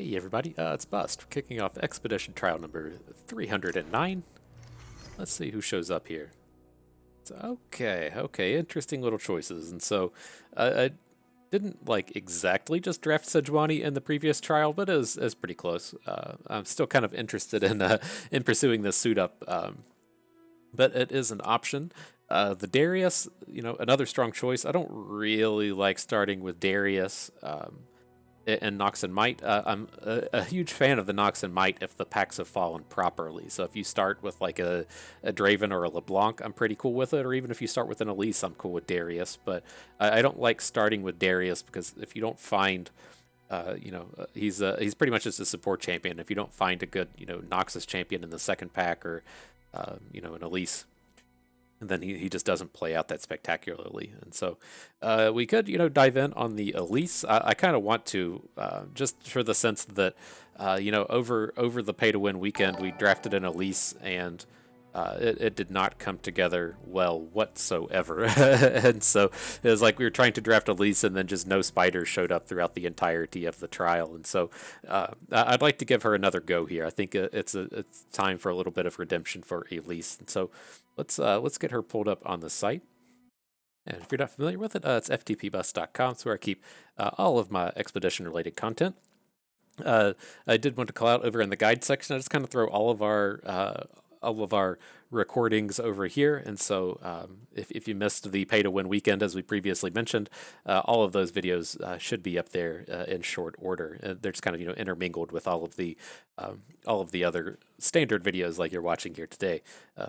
Hey everybody, it's Bust. We're kicking off expedition trial number 309. Let's see who shows up here. Okay, interesting little choices. And so I didn't like exactly just draft Sejuani in the previous trial, but it was pretty close. I'm still kind of interested in pursuing this suit up, but it is an option. The Darius, another strong choice. I don't really like starting with Darius. And Nox and Might. I'm a huge fan of the Nox and Might if the packs have fallen properly. So if you start with like a Draven or a LeBlanc, I'm pretty cool with it. Or even if you start with an Elise, I'm cool with Darius. But I don't like starting with Darius because if you don't find, he's pretty much just a support champion. If you don't find a good, Noxus champion in the second pack or, an Elise, and then he just doesn't play out that spectacularly. And so we could, dive in on the Elise. I kind of want to, just for the sense that, over the pay-to-win weekend, we drafted an Elise, and it did not come together well whatsoever. And so it was like we were trying to draft Elise, and then just no spiders showed up throughout the entirety of the trial. And so I'd like to give her another go here. I think it's time for a little bit of redemption for Elise. And so let's get her pulled up on the site. And if you're not familiar with it, it's ftpbus.com. It's where I keep all of my expedition-related content. I did want to call out over in the guide section. I just kind of throw all of our recordings over here. And so if you missed the pay to win weekend, as we previously mentioned, all of those videos should be up there in short order. They're just kind of, intermingled with all of the other standard videos like you're watching here today.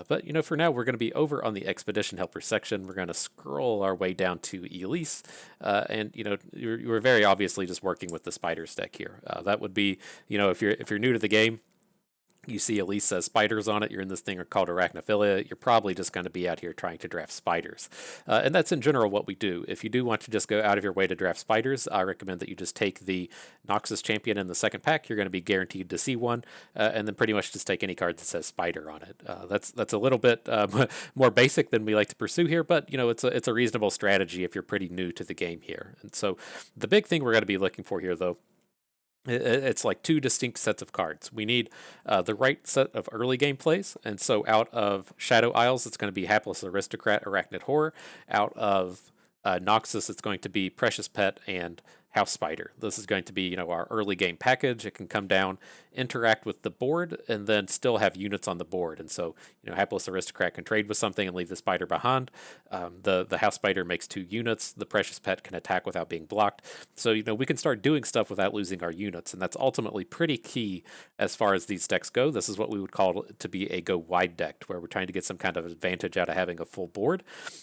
But, for now, we're going to be over on the expedition helper section. We're going to scroll our way down to Elise. And, you're very obviously just working with the spiders deck here. That would be, if you're new to the game, you see Elise says spiders on it, you're in this thing called Arachnophilia, you're probably just going to be out here trying to draft spiders. And that's in general what we do. If you do want to just go out of your way to draft spiders, I recommend that you just take the Noxus champion in the second pack. You're going to be guaranteed to see one, and then pretty much just take any card that says spider on it. That's a little bit more basic than we like to pursue here, but it's a reasonable strategy if you're pretty new to the game here. And so the big thing we're going to be looking for here, though, it's like two distinct sets of cards. We need the right set of early game plays, and so out of Shadow Isles, it's going to be Hapless Aristocrat, Arachnid Horror. Out of Noxus, it's going to be Precious Pet and House Spider. This is going to be, our early game package. It can come down, interact with the board, and then still have units on the board. And so, Hapless Aristocrat can trade with something and leave the spider behind. The House Spider makes 2 units. The Precious Pet can attack without being blocked. So, we can start doing stuff without losing our units, and that's ultimately pretty key as far as these decks go. This is what we would call to be a go wide deck, where we're trying to get some kind of advantage out of having a full board.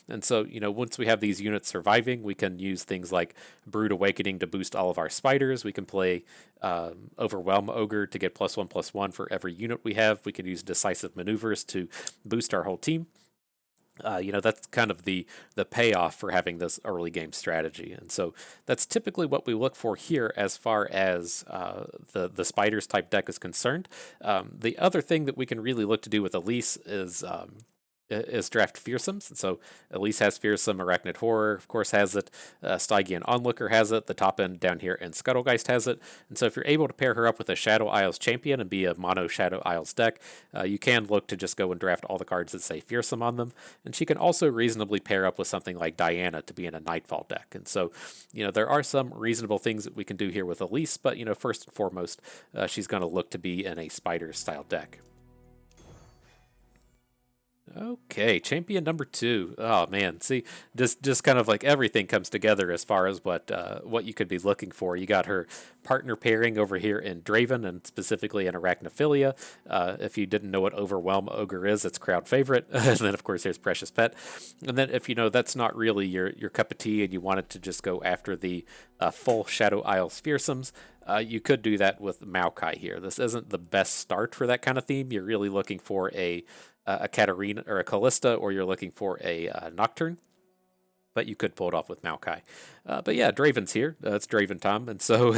And so, once we have these units surviving, we can use things like Brood Awakening to boost all of our spiders. We can play Overwhelm Ogre to get +1/+1 for every unit we have. We can use Decisive Maneuvers to boost our whole team. That's kind of the payoff for having this early game strategy. And so that's typically what we look for here as far as the spiders type deck is concerned. The other thing that we can really look to do with Elise is draft fearsomes. And so Elise has fearsome, Arachnid Horror, of course, has it. Stygian Onlooker has it. The top end down here, and Scuttlegeist has it. And so if you're able to pair her up with a Shadow Isles champion and be a mono Shadow Isles deck, you can look to just go and draft all the cards that say fearsome on them. And she can also reasonably pair up with something like Diana to be in a Nightfall deck. And so, there are some reasonable things that we can do here with Elise, but, first and foremost, she's going to look to be in a spider style deck. Okay, champion number 2. Oh man, see, just kind of like everything comes together as far as what you could be looking for. You got her partner pairing over here in Draven, and specifically in Arachnophilia. If you didn't know what Overwhelm Ogre is, it's crowd favorite. And then of course there's Precious Pet. And then if that's not really your cup of tea, and you wanted to just go after the full Shadow Isles fearsomes, you could do that with Maokai here. This isn't the best start for that kind of theme. You're really looking for a Katarina or a Callista, or you're looking for a Nocturne, but you could pull it off with Maokai. But yeah, Draven's here. It's Draven time, and so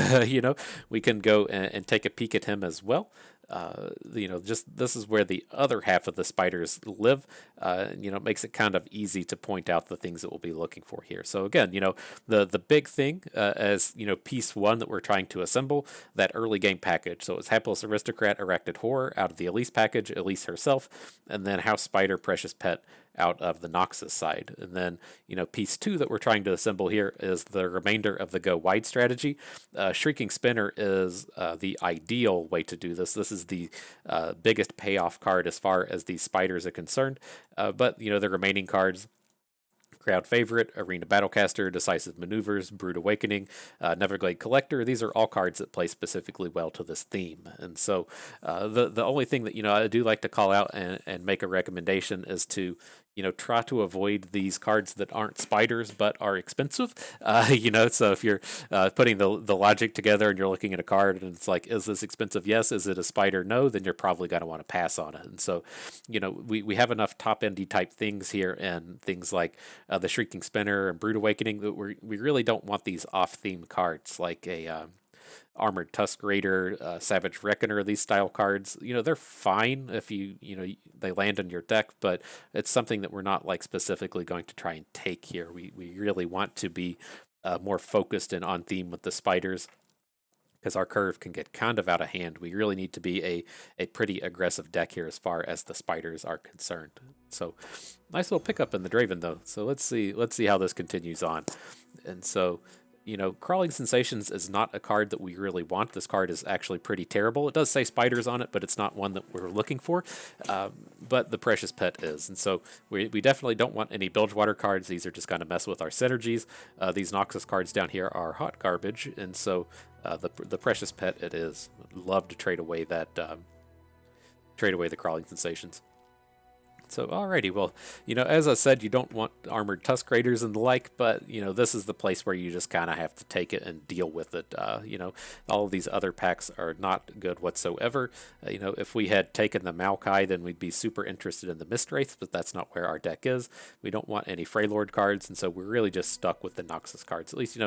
we can go and take a peek at him as well. just this is where the other half of the spiders live. Makes it kind of easy to point out the things that we'll be looking for here. So again, the big thing as piece one that we're trying to assemble, that early game package. So it's Hapless Aristocrat, Arachnid Horror out of the Elise package, Elise herself, and then House Spider, Precious Pet out of the Noxus side. And then, piece two that we're trying to assemble here is the remainder of the go wide strategy. Shrieking Spinner is the ideal way to do this. This is the biggest payoff card as far as these spiders are concerned. But, the remaining cards, Crowd Favorite, Arena Battlecaster, Decisive Maneuvers, Brood Awakening, Neverglade Collector. These are all cards that play specifically well to this theme. And so the only thing that, I do like to call out and make a recommendation is to, try to avoid these cards that aren't spiders but are expensive. So if you're putting the logic together and you're looking at a card and it's like, is this expensive? Yes. Is it a spider? No. Then you're probably going to want to pass on it. And so, we have enough top-endy type things here and things like the Shrieking Spinner and Brood Awakening that we really don't want these off-theme cards like a Armored Tusk Raider, Savage Reckoner, these style cards. They're fine if they land in your deck, but it's something that we're not like specifically going to try and take here. We really want to be more focused and on theme with the spiders, because our curve can get kind of out of hand. We really need to be a pretty aggressive deck here as far as the spiders are concerned. So nice little pickup in the Draven though. So let's see how this continues on. And so, Crawling Sensations is not a card that we really want. This card is actually pretty terrible. It does say spiders on it, but it's not one that we're looking for. But the Precious Pet is. And so we definitely don't want any Bilgewater cards. These are just going to mess with our synergies. These Noxus cards down here are hot garbage. And so the Precious Pet it is. I'd love to trade away that trade away the Crawling Sensations. So, alrighty, well, as I said, you don't want Armored Tusk Raiders and the like, but, this is the place where you just kind of have to take it and deal with it. All of these other packs are not good whatsoever. If we had taken the Maokai, then we'd be super interested in the Mistwraiths, but that's not where our deck is. We don't want any Freylord cards, and so we're really just stuck with the Noxus cards. At least,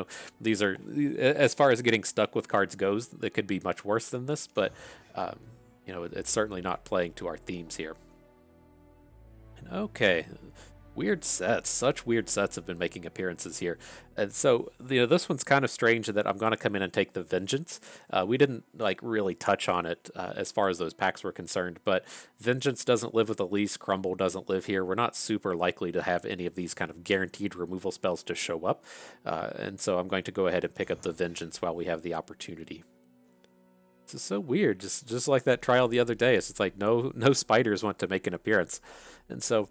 these are, as far as getting stuck with cards goes, they could be much worse than this, but, it's certainly not playing to our themes here. Okay, weird sets. Such weird sets have been making appearances here. And so, this one's kind of strange that I'm going to come in and take the Vengeance. We didn't, really touch on it as far as those packs were concerned, but Vengeance doesn't live with Elise, Crumble doesn't live here. We're not super likely to have any of these kind of guaranteed removal spells to show up. And so I'm going to go ahead and pick up the Vengeance while we have the opportunity. This is so weird, just like that trial the other day. It's like no spiders want to make an appearance. And so,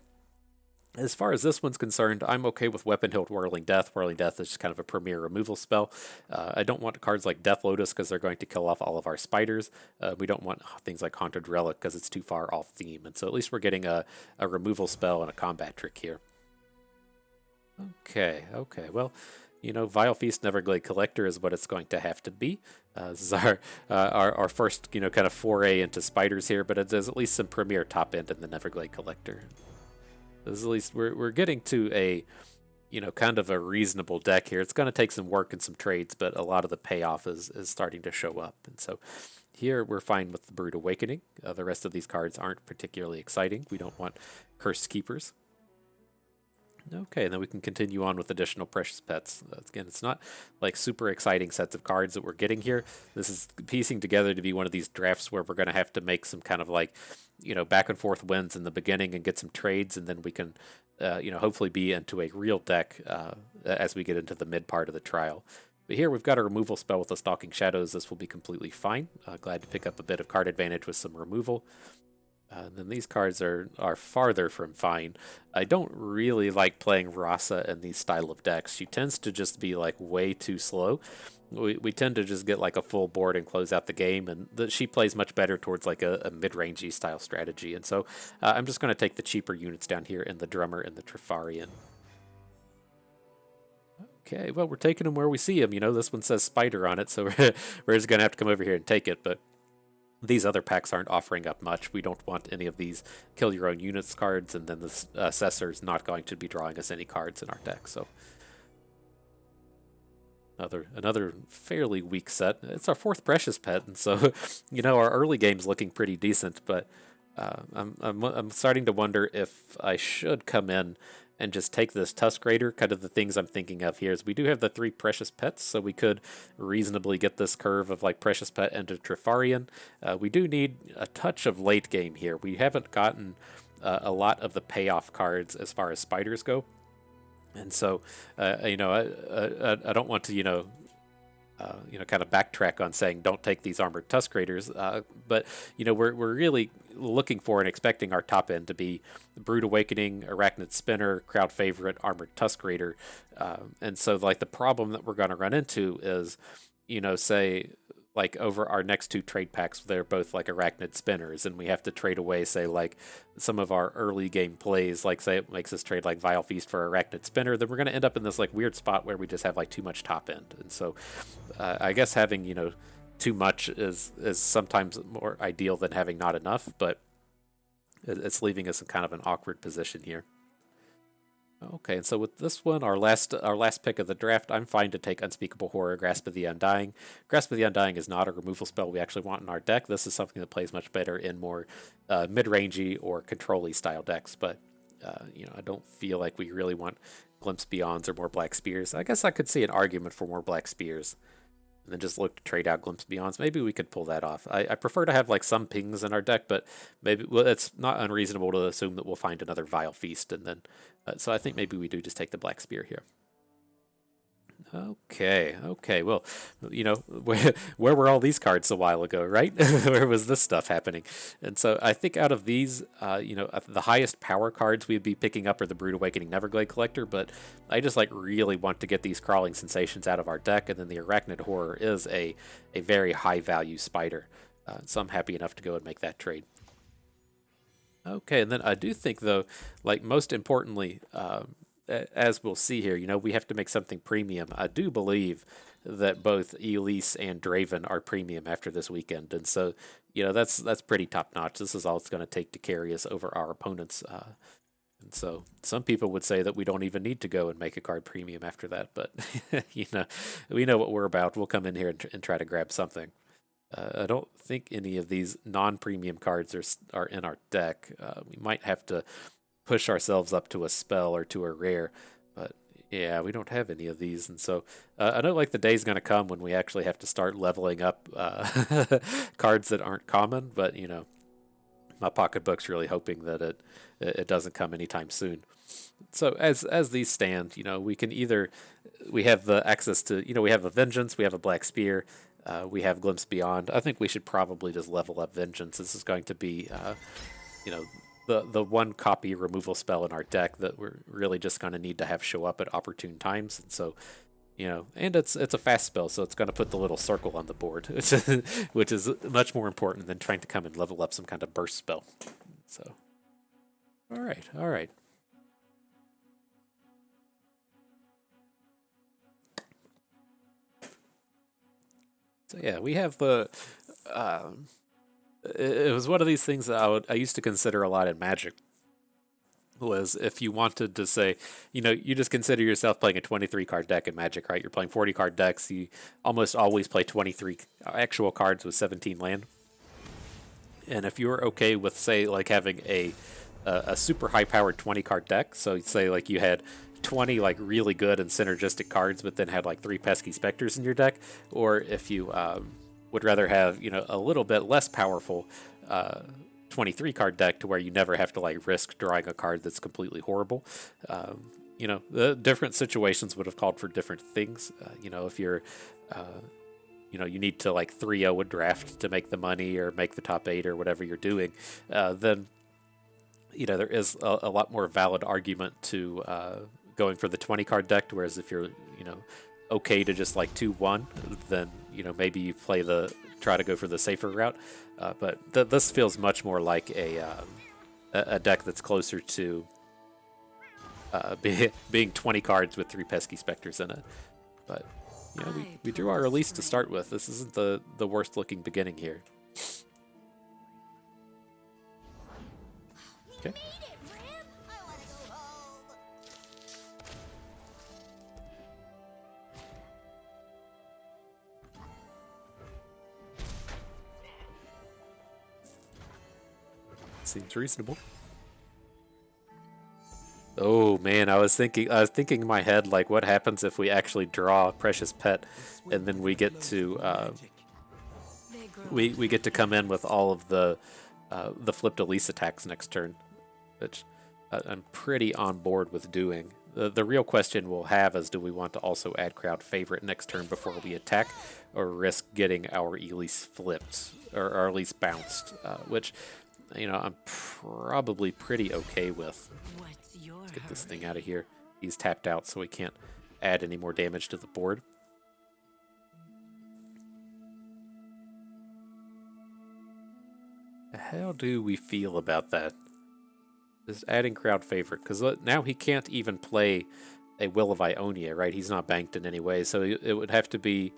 as far as this one's concerned, I'm okay with Weapon Hilt Whirling Death. Whirling Death is just kind of a premier removal spell. I don't want cards like Death Lotus because they're going to kill off all of our spiders. We don't want things like Haunted Relic because it's too far off theme. And so at least we're getting a removal spell and a combat trick here. Okay, well, Vile Feast Neverglade Collector is what it's going to have to be. This is our first, kind of foray into spiders here, but there's at least some premier top end in the Neverglade Collector. This is at least we're getting to a, kind of a reasonable deck here. It's going to take some work and some trades, but a lot of the payoff is starting to show up. And so here we're fine with the Brood Awakening. The rest of these cards aren't particularly exciting. We don't want Cursed Keepers. Okay, and then we can continue on with additional Precious Pets. Again, it's not like super exciting sets of cards that we're getting here. This is piecing together to be one of these drafts where we're going to have to make some kind of back and forth wins in the beginning and get some trades, and then we can, hopefully be into a real deck as we get into the mid part of the trial. But here we've got a removal spell with the Stalking Shadows. This will be completely fine. Glad to pick up a bit of card advantage with some removal. And then these cards are farther from fine. I don't really like playing Rasa in these style of decks. She tends to just be way too slow. We tend to just get a full board and close out the game, and she plays much better towards a mid-rangey style strategy. And so I'm just going to take the cheaper units down here in the Drummer and the Trifarian. Okay, well, we're taking them where we see them. This one says Spider on it, so we're just going to have to come over here and take it, but these other packs aren't offering up much. We don't want any of these kill your own units cards, and then the Assessor's not going to be drawing us any cards in our deck. So, Another fairly weak set. It's our fourth precious pet, and so our early game's looking pretty decent. But I'm starting to wonder if I should come in and just take this Tusk Raider. Kind of the things I'm thinking of here is we do have the 3 precious pets, so we could reasonably get this curve of like precious pet into Trifarian. We do need a touch of late game here. We haven't gotten a lot of the payoff cards as far as spiders go. And so, I don't want to, kind of backtrack on saying don't take these armored Tusk Raiders, but we're really looking for and expecting our top end to be Brood Awakening, Arachnid Spinner, crowd favorite, armored Tusk Raider, and so like the problem that we're going to run into is, say like over our next 2 trade packs, they're both like Arachnid Spinners, and we have to trade away, say, like some of our early game plays, like say it makes us trade like Vile Feast for Arachnid Spinner, then we're going to end up in this like weird spot where we just have like too much top end. And so I guess having, too much is sometimes more ideal than having not enough, but it's leaving us in kind of an awkward position here. Okay, and so with this one, our last pick of the draft, I'm fine to take Unspeakable Horror, Grasp of the Undying. Grasp of the Undying is not a removal spell we actually want in our deck. This is something that plays much better in more mid-rangey or control-y style decks, but I don't feel like we really want Glimpse Beyonds or more Black Spears. I guess I could see an argument for more Black Spears, and then just look to trade out Glimpse Beyonds. Maybe we could pull that off. I prefer to have like some pings in our deck, but maybe it's not unreasonable to assume that we'll find another Vile Feast, and then so I think maybe we do just take the Black Spear here. Okay. Well, where were all these cards a while ago, right? Where was this stuff happening? And so I think out of these, the highest power cards we'd be picking up are the Brood Awakening Neverglade Collector, but I just like really want to get these Crawling Sensations out of our deck, and then the Arachnid Horror is a very high value spider. So I'm happy enough to go and make that trade. Okay, and then I do think, though, like most importantly, as we'll see here, we have to make something premium. I do believe that both Elise and Draven are premium after this weekend, and so that's pretty top notch. This is all it's going to take to carry us over our opponents. And so some people would say that we don't even need to go and make a card premium after that, but we know what we're about. We'll come in here and try to grab something. I don't think any of these non-premium cards are in our deck. We might have to push ourselves up to a spell or to a rare, but yeah, we don't have any of these. And so I know like the day's going to come when we actually have to start leveling up cards that aren't common, but my pocketbook's really hoping that it doesn't come anytime soon. So as these stand, we can we have the access to, we have a Vengeance, we have a Black Spear, we have Glimpse Beyond. I think we should probably just level up Vengeance. This is going to be, the one copy removal spell in our deck that we're really just going to need to have show up at opportune times. And so, and it's a fast spell, so it's going to put the little circle on the board, which is much more important than trying to come and level up some kind of burst spell. So, all right. So yeah, we have the. It was one of these things that I used to consider a lot in Magic. Was if you wanted to say, you just consider yourself playing a 23 card deck in Magic, right? You're playing 40 card decks. You almost always play 23 actual cards with 17 land. And if you're okay with, say, like having a super high powered 20 card deck, so say like you had 20 like really good and synergistic cards, but then had like 3 pesky specters in your deck, or if you would rather have a little bit less powerful 23 card deck to where you never have to like risk drawing a card that's completely horrible. The different situations would have called for different things. If you're you need to like 3-0 a draft to make the money or make the top 8 or whatever you're doing, then there is a lot more valid argument to going for the 20 card deck, whereas if you're okay to just like 2-1, then maybe you try to go for the safer route. But this feels much more like a deck that's closer to being 20 cards with 3 pesky specters in it. But we drew our Elise to start with. This isn't the worst looking beginning here. Okay. Seems reasonable. Oh man, I was thinking in my head, like, what happens if we actually draw Precious Pet, and then we get to we get to come in with all of the flipped Elise attacks next turn, which I'm pretty on board with doing. The real question we'll have is, do we want to also add crowd favorite next turn before we attack, or risk getting our Elise flipped or our Elise bounced, which, you know, I'm probably pretty okay with. Let's get this thing out of here. He's tapped out, so we can't add any more damage to the board. How do we feel about that? Just adding crowd favorite, because now he can't even play a Will of Ionia, right? He's not banked in any way, so it would have to be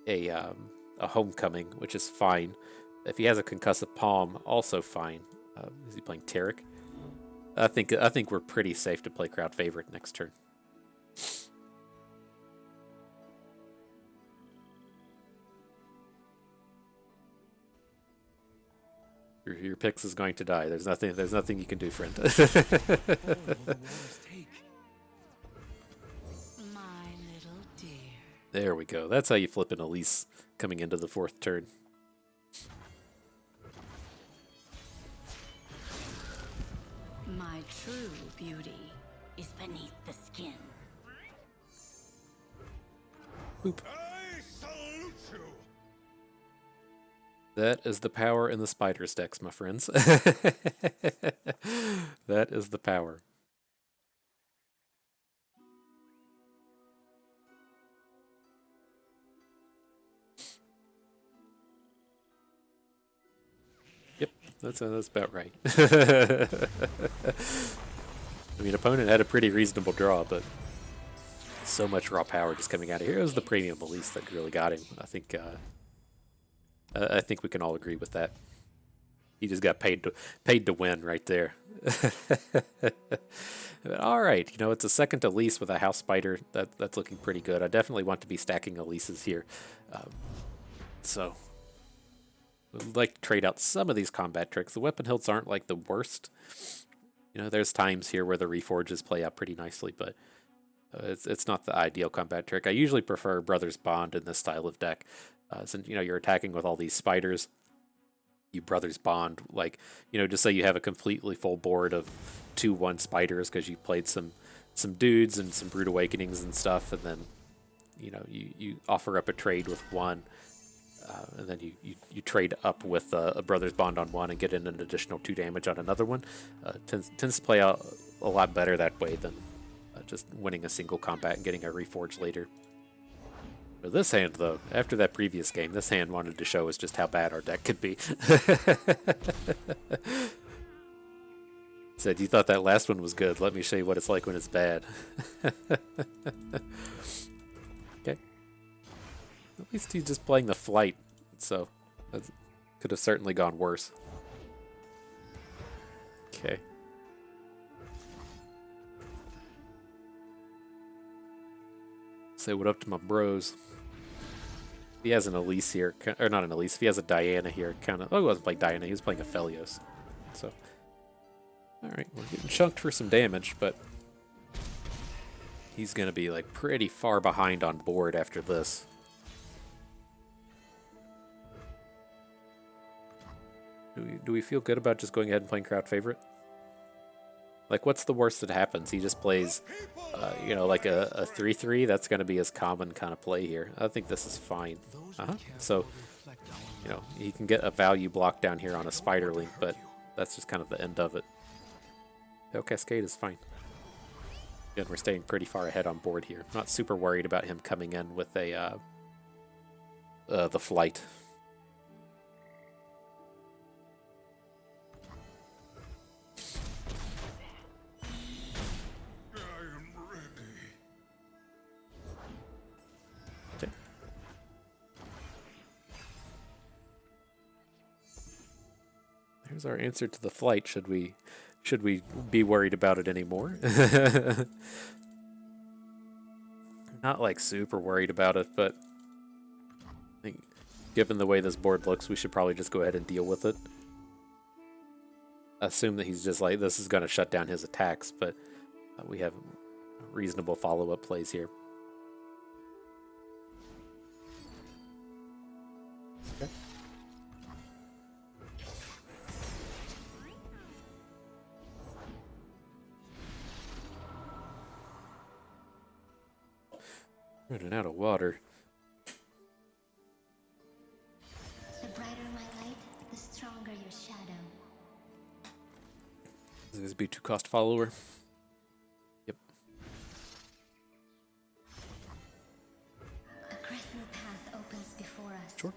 a homecoming, which is fine. If he has a concussive palm, also fine. Is he playing Tarek? I think we're pretty safe to play crowd favorite next turn. Your Pix is going to die. There's nothing you can do, friend. There we go. That's how you flip an Elise coming into the 4th turn. My true beauty is beneath the skin. Boop. That is the power in the Spiders decks, my friends. That is the power. Yep, that's about right. I mean, opponent had a pretty reasonable draw, but so much raw power just coming out of here. It was the premium Elise that really got him. I think we can all agree with that. He just got paid to win right there. All right, you know, it's a second Elise with a House Spider. That's looking pretty good. I definitely want to be stacking Elises here. So I'd like to trade out some of these combat tricks. The weapon hilts aren't like the worst. You know, there's times here where the reforges play out pretty nicely, but it's not the ideal combat trick. I usually prefer Brothers Bond in this style of deck. Since, you know, you're attacking with all these spiders, you Brothers Bond, like, you know, just say you have a completely full board of 2/1 spiders because you played some dudes and some Brood Awakenings and stuff, and then, you know, you offer up a trade with one, and then you trade up with a Brothers Bond on one and get in an additional 2 damage on another one. Tends to play out a lot better that way than just winning a single combat and getting a reforge later. But this hand, though, after that previous game, this hand wanted to show us just how bad our deck could be. Said, you thought that last one was good. Let me show you what it's like when it's bad. Okay. At least he's just playing the flight, so that could have certainly gone worse. Okay. Say what up to my bros. If he has an Elise here, or not an Elise, if he has a Diana here, kind of. Oh, he wasn't playing Diana, he was playing a Aphelios. So, alright, we're getting chunked for some damage, but he's going to be like pretty far behind on board after this. Do we feel good about just going ahead and playing crowd favorite? Like, what's the worst that happens? He just plays, you know, like a 3/3. That's going to be his common kind of play here. I think this is fine. So, you know, he can get a value block down here on a Spider Link, but that's just kind of the end of it. El Cascade is fine. Again, we're staying pretty far ahead on board here. Not super worried about him coming in with a the flight. Here's our answer to the flight. Should we be worried about it anymore? Not like super worried about it, but I think given the way this board looks, we should probably just go ahead and deal with it. assume that he's just like, this is going to shut down his attacks, but we have reasonable follow-up plays here. Okay. Running out of water. The brighter my light, the stronger your shadow. Is this be 2-cost follower? Yep. A crescent path opens before us. Sure.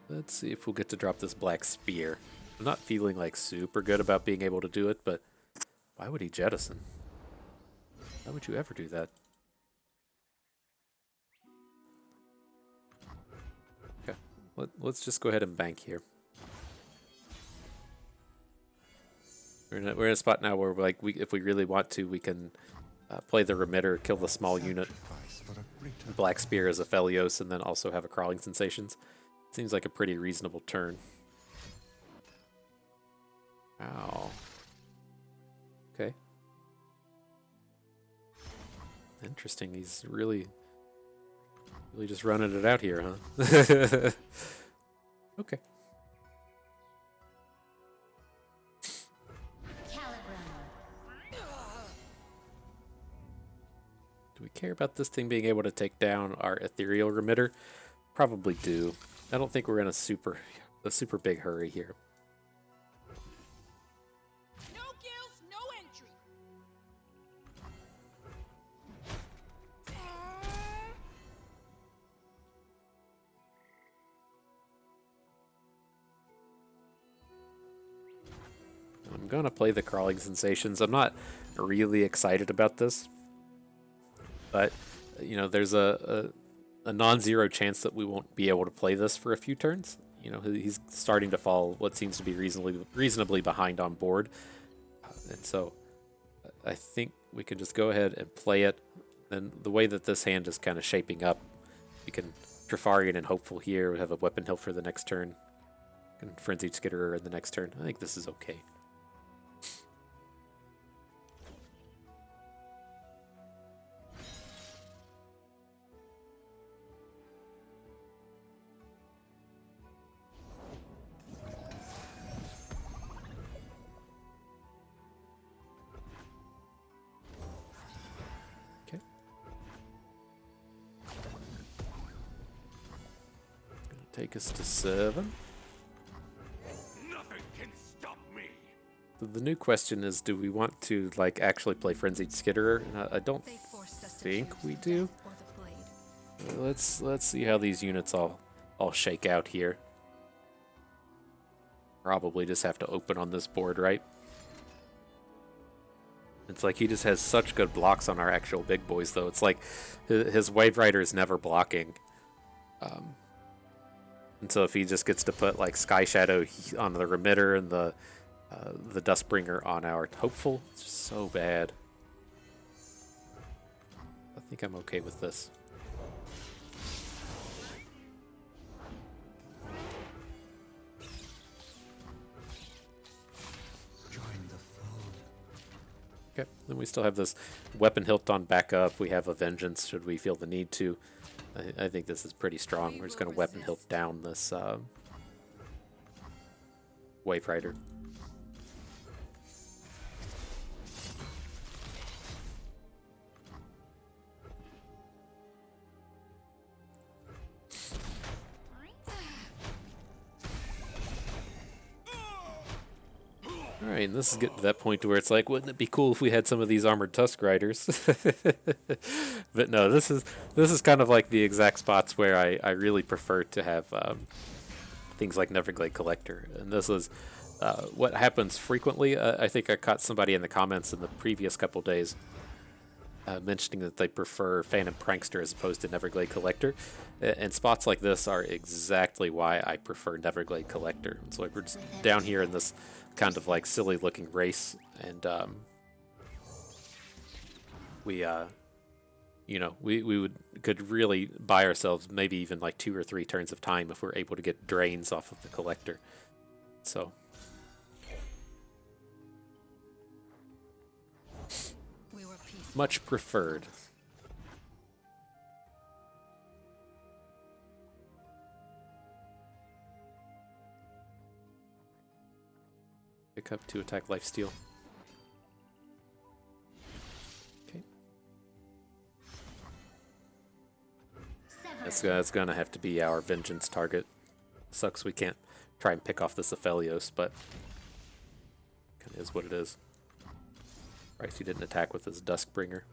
Let's see if we'll get to drop this black spear. I'm not feeling like super good about being able to do it, but why would he jettison? Why would you ever do that? Okay, let's just go ahead and bank here. We're in a spot now where like if we really want to, we can play the remitter, kill the small unit, black spear as a Phelios, and then also have a crawling sensations. Seems like a pretty reasonable turn. Ow. Okay. Interesting. He's really just running it out here, huh? Okay. Do we care about this thing being able to take down our ethereal remitter? Probably do. I don't think we're in a super big hurry here. No kills, no entry. I'm gonna play the crawling sensations. I'm not really excited about this, but you know, there's a non-zero chance that we won't be able to play this for a few turns. You know, he's starting to fall what seems to be reasonably behind on board, and so I think we can just go ahead and play it. And the way that this hand is kind of shaping up, we can Trifarian and Hopeful here. We have a Weapon Hill for the next turn, and Frenzied Skitterer in the next turn. I think this is okay. Take us to 7. Nothing can stop me. The new question is, do we want to like actually play Frenzied Skitterer? And I don't think we do. Let's see how these units all shake out here. Probably just have to open on this board, right? It's like he just has such good blocks on our actual big boys, though. It's like his Wave Rider is never blocking. And so if he just gets to put like Sky Shadow on the Remitter and the Dustbringer on our Hopeful, it's just so bad. I think I'm okay with this. Okay, then we still have this Weapon Hilt on backup. We have a Vengeance should we feel the need to. I think this is pretty strong. We're just going to Weapon Hilt down this Wave Rider. Alright, and this is getting to that point where it's like, wouldn't it be cool if we had some of these Armored Tusk Riders? But no, this is kind of like the exact spots where I really prefer to have things like Neverglade Collector. And this is what happens frequently. I think I caught somebody in the comments in the previous couple days mentioning that they prefer Phantom Prankster as opposed to Neverglade Collector. And spots like this are exactly why I prefer Neverglade Collector. It's like we're just down here in this kind of like silly looking race, and we you know, we could really buy ourselves maybe even like 2 or 3 turns of time if we're able to get drains off of the collector. So We were peaceful. much preferred. Pick up to attack lifesteal. Okay. That's gonna have to be our vengeance target. Sucks we can't try and pick off this Aphelios, but kind of is what it is. Right, he didn't attack with his Duskbringer.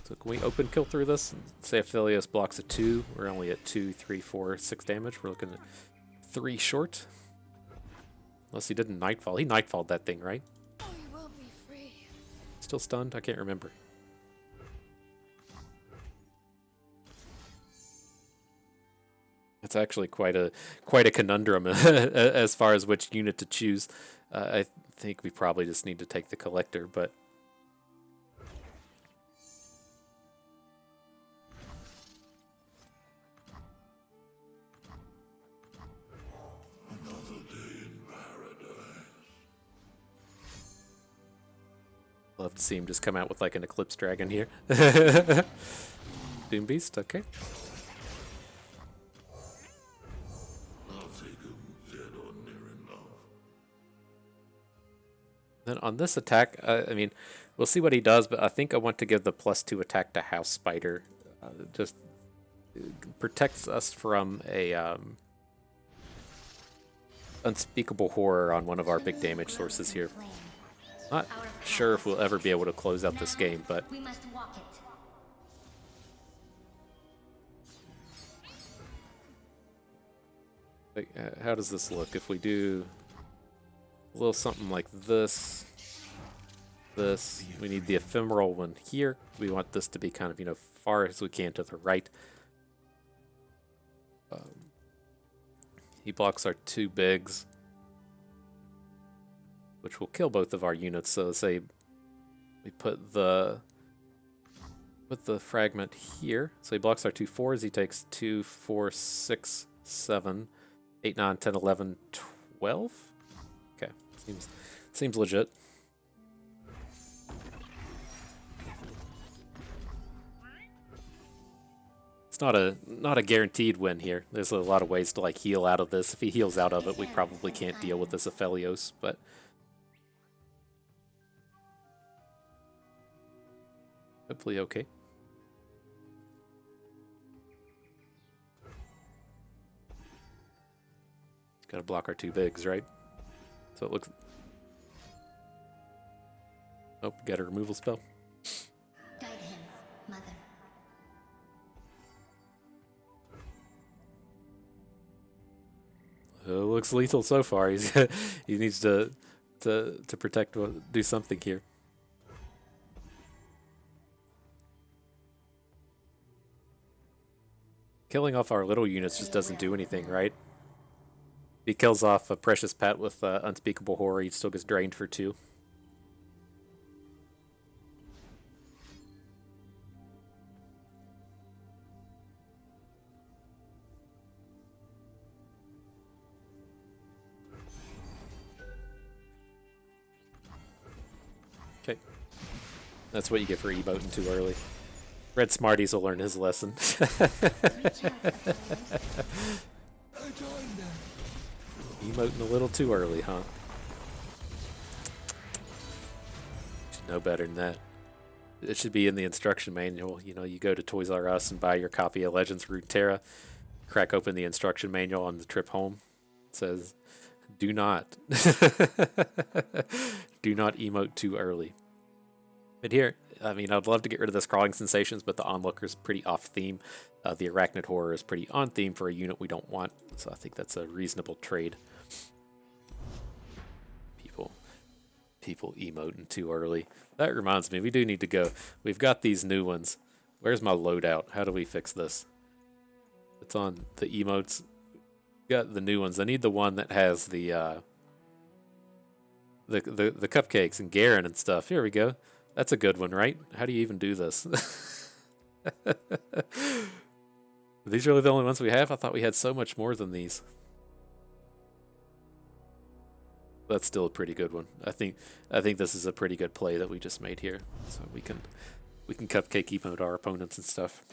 So can we open kill through this? Say Aphelios blocks a 2. We're only at 2, 3, 4, 6 damage. We're looking at 3 short. Unless he didn't Nightfall. He Nightfalled that thing, right? Oh, you will be free. Still stunned? I can't remember. It's actually quite a conundrum as far as which unit to choose. I think we probably just need to take the collector, but love to see him just come out with like an Eclipse Dragon here. Doom Beast, okay. Then on this attack, I mean, we'll see what he does, but I think I want to give the +2 attack to House Spider. Just protects us from a unspeakable horror on one of our big damage sources here. Not sure if we'll ever be able to close out this game, but We must walk it. like, how does this look? If we do a little something like this, we need the ephemeral one here. We want this to be kind of, you know, far as we can to the right. He blocks our 2 bigs, which will kill both of our units. So say we put the fragment here. So he blocks our 2 4s. He takes 2, 4, 6, 7, 8, 9, 10, 11, 12. Okay, seems legit. It's not a guaranteed win here. There's a lot of ways to like heal out of this. If he heals out of it, we probably can't deal with this Aphelios, but hopefully okay. Gotta block our 2 bigs, right? So it looks... Oh, got a removal spell. Guide him, mother. Looks lethal so far. He needs to protect, do something here. Killing off our little units just doesn't do anything, right? He kills off a precious pet with unspeakable horror. He still gets drained for 2. Okay. That's what you get for emoting too early. Red Smarties will learn his lesson. Emoting a little too early, huh? Should know better than that. It should be in the instruction manual. You know, you go to Toys R Us and buy your copy of Legends of Runeterra, crack open the instruction manual on the trip home. It says, do not. Do not emote too early. But here, I mean, I'd love to get rid of this Crawling Sensations, but the Onlooker's pretty off theme. The Arachnid Horror is pretty on theme for a unit we don't want, so I think that's a reasonable trade. People emoting too early. That reminds me, we do need to go. We've got these new ones. Where's my loadout? How do we fix this? It's on the emotes. Got the new ones. I need the one that has the the cupcakes and Garen and stuff. Here we go. That's a good one, right? How do you even do this? These are really the only ones we have? I thought we had so much more than these. That's still a pretty good one. I think this is a pretty good play that we just made here. So we can cupcake emote our opponents and stuff.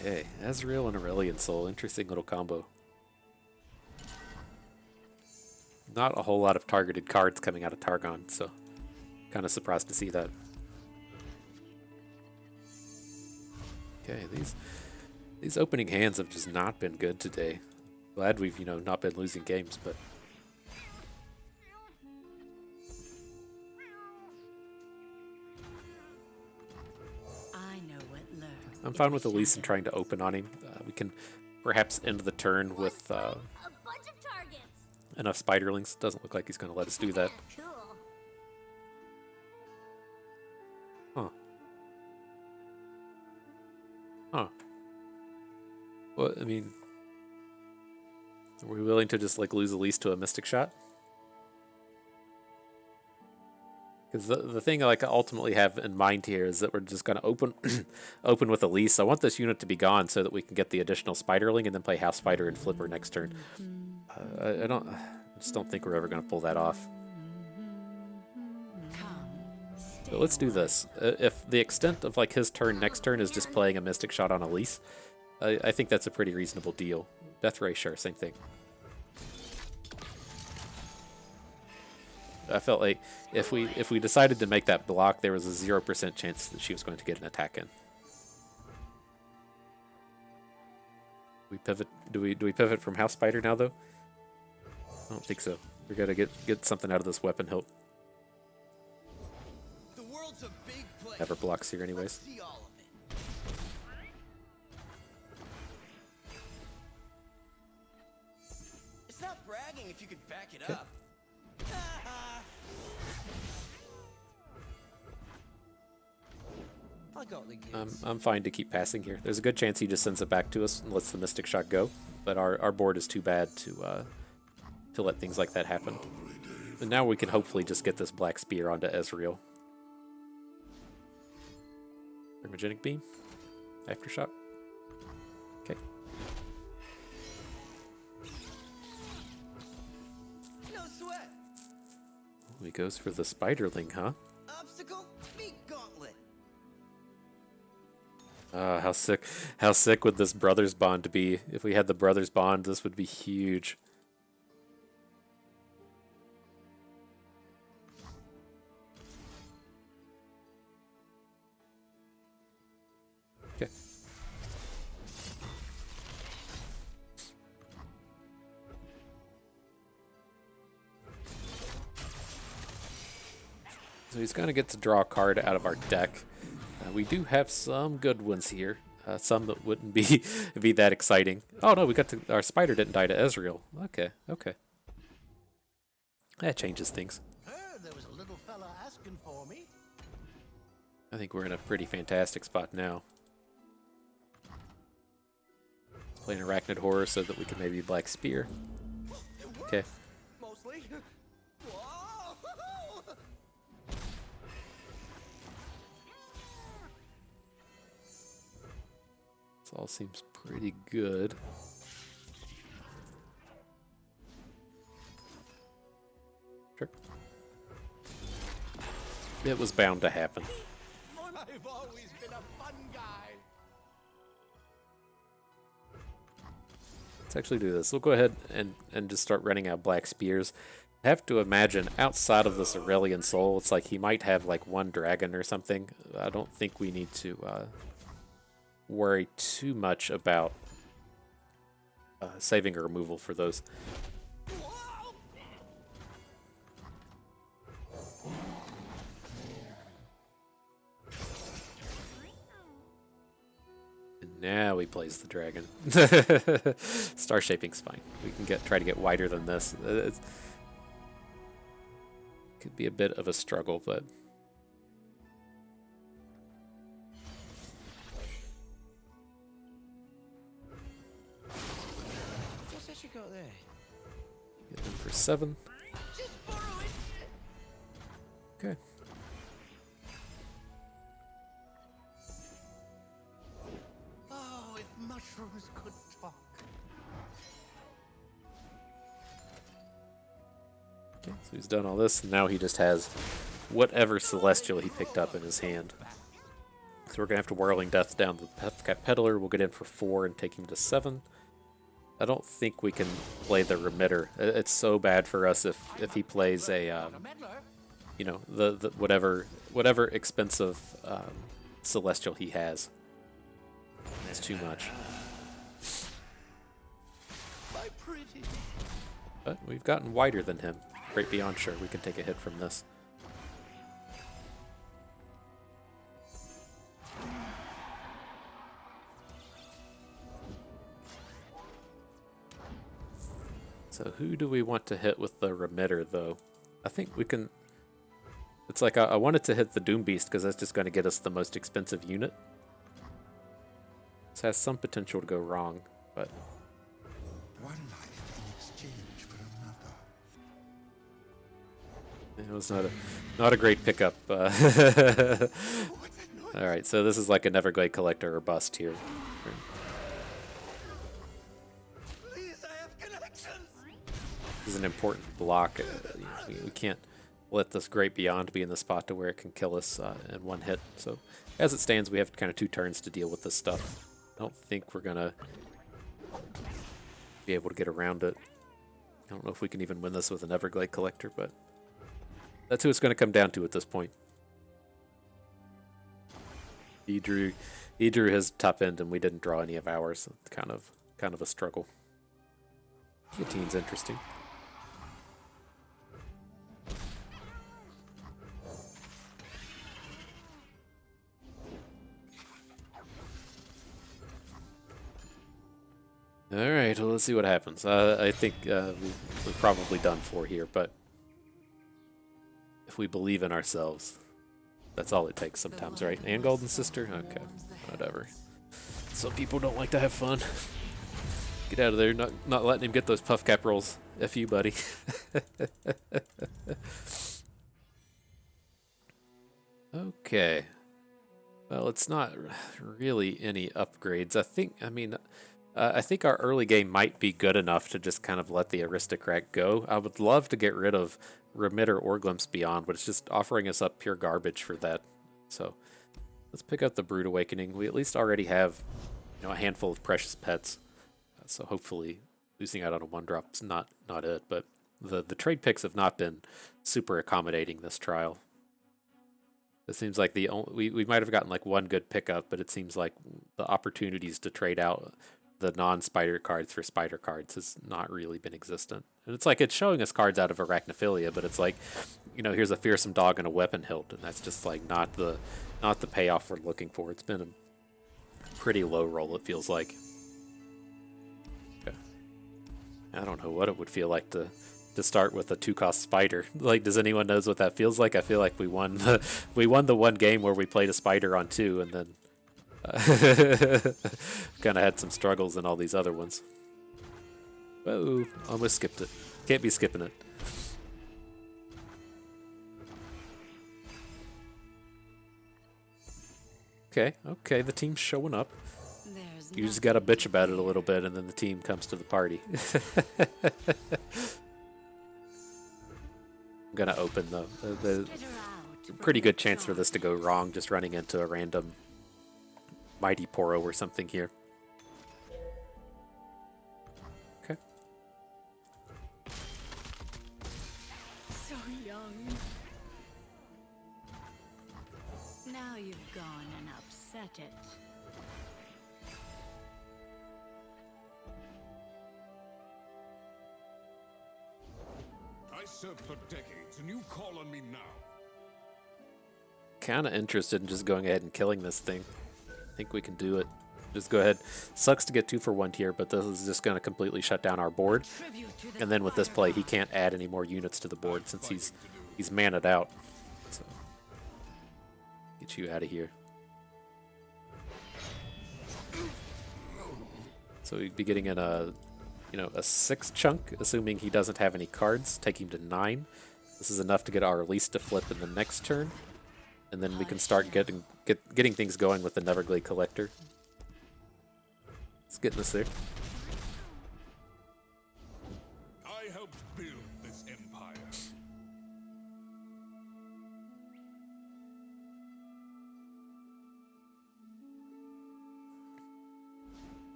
Okay, Ezreal and Aurelion Soul. Interesting little combo. Not a whole lot of targeted cards coming out of Targon, so kind of surprised to see that. Okay, these opening hands have just not been good today. Glad we've, not been losing games, but I know what lurks. I'm fine with Elise and trying to open on him. We can perhaps end the turn with A bunch of targets. enough spiderlings. Doesn't look like he's going to let us do that. Cool. Huh. Huh. Well, I mean, are we willing to just lose Elise to a Mystic Shot? Because the thing I ultimately have in mind here is that we're just going to open with Elise. I want this unit to be gone so that we can get the additional Spiderling and then play House Spider and Flipper next turn. I just don't think we're ever going to pull that off. But let's do this. If the extent of his turn next turn is just playing a Mystic Shot on Elise, I think that's a pretty reasonable deal. Death Ray, sure, same thing. I felt like if we decided to make that block, there was a 0% chance that she was going to get an attack in. We pivot. Do we pivot from House Spider now though? I don't think so. We're gonna get something out of this weapon. Hope. The world's a big place. Never blocks here anyways. See all of it. It's not bragging if you could back it up. I got the goods. I'm fine to keep passing here. There's a good chance he just sends it back to us and lets the Mystic Shot go. But our board is too bad to let things like that happen. And now we can hopefully just get this Black Spear onto Ezreal. Thermogenic Beam. Aftershock. Okay. No sweat. He goes for the Spiderling, huh? Obstacle, meat gauntlet. How sick would this brothers bond be? If we had the brothers bond, this would be huge. Okay. So he's going to get to draw a card out of our deck. We do have some good ones here. Some that wouldn't be that exciting. Oh no, our spider didn't die to Ezreal. Okay. That changes things. There was a little fella asking for me. I think we're in a pretty fantastic spot now. Let's play an Arachnid Horror so that we can maybe Black Spear. Okay. Mostly. Whoa! This all seems pretty good. Sure. It was bound to happen. I've always been a fun guy. Let's actually do this. We'll go ahead and just start running out Black Spears. I have to imagine outside of this Aurelion Soul, it's like he might have one dragon or something. I don't think we need to worry too much about saving a removal for those. And now he plays the dragon. Star shaping's fine. We can try to get wider than this. It could be a bit of a struggle, but got there? Get them for 7. Just borrow it. Okay. Oh, if mushrooms could talk. Okay, so he's done all this, and now he just has whatever celestial he picked up in his hand. So we're going to have to Whirling Death down the Puffcat Peddler. We'll get in for 4 and take him to 7. I don't think we can play the Remitter. It's so bad for us if he plays a, you know, the whatever expensive celestial he has. It's too much. My pretty. But we've gotten wider than him. Great Beyond, sure, we can take a hit from this. So who do we want to hit with the Remitter, though? I think we can... It's like I wanted to hit the Doom Beast because that's just going to get us the most expensive unit. This has some potential to go wrong, but... One life in exchange for another. It was not a great pickup. Alright, so this is like a Neverglade Collector or bust here. Please, I have connections. This is an important block. We can't let this Great Beyond be in the spot to where it can kill us in one hit. So as it stands, we have kind of 2 turns to deal with this stuff. I don't think we're going to be able to get around it. I don't know if we can even win this with an Everglade Collector, but that's who it's going to come down to at this point. He drew his top end, and we didn't draw any of ours. It's kind of a struggle. Guillotine's interesting. Alright, well, let's see what happens. I think we're probably done for here, but if we believe in ourselves, that's all it takes sometimes, right? And Golden Sister? Okay, whatever. Some people don't like to have fun. Get out of there, not letting him get those puff cap rolls. F you, buddy. Okay. Well, it's not really any upgrades. I think our early game might be good enough to just kind of let the Aristocrat go. I would love to get rid of Remitter or Glimpse Beyond, but it's just offering us up pure garbage for that. So let's pick up the Brood Awakening. We at least already have, you know, a handful of precious pets. So hopefully losing out on a 1-drop is not it. But the trade picks have not been super accommodating this trial. It seems like we might have gotten like 1 good pickup, but it seems like the opportunities to trade out the non-spider cards for spider cards has not really been existent. And it's like it's showing us cards out of Arachnophilia, but it's like, you know, here's a fearsome dog and a weapon hilt, and that's just like not the payoff we're looking for. It's been a pretty low roll, it feels like. Okay. I don't know what it would feel like to start with a 2-cost spider. Like, does anyone knows what that feels like? I feel like we won the one game where we played a spider on 2, and then kind of had some struggles in all these other ones. Whoa, almost skipped it. Can't be skipping it. Okay, the team's showing up. You just gotta bitch about it a little bit, and then the team comes to the party. I'm gonna open though. There's a pretty good chance for this to go wrong, just running into a random Mighty Poro or something here. Okay. So young. Now you've gone and upset it. I served for decades, and you call on me now. Kind of interested in just going ahead and killing this thing. I think we can do it. Just go ahead. Sucks to get 2 for 1 here, but this is just going to completely shut down our board. And then with this play, he can't add any more units to the board since he's mana'd out. So get you out of here. So we'd be getting in a you know, a 6 chunk, assuming he doesn't have any cards, take him to 9. This is enough to get our Elise to flip in the next turn, and then we can start getting things going with the Neverglade Collector. It's getting us there. I helped build this empire.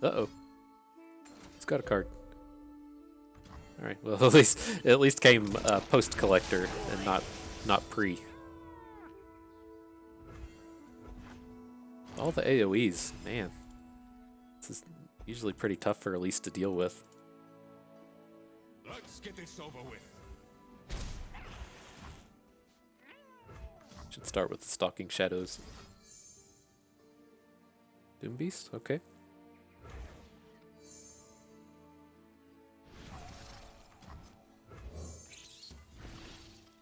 Uh-oh. It's got a card. Alright, well at least came post collector and not pre. All the AoEs, man. This is usually pretty tough for Elise to deal with. Let's get this over with. Should start with the Stalking Shadows. Doom Beast, okay.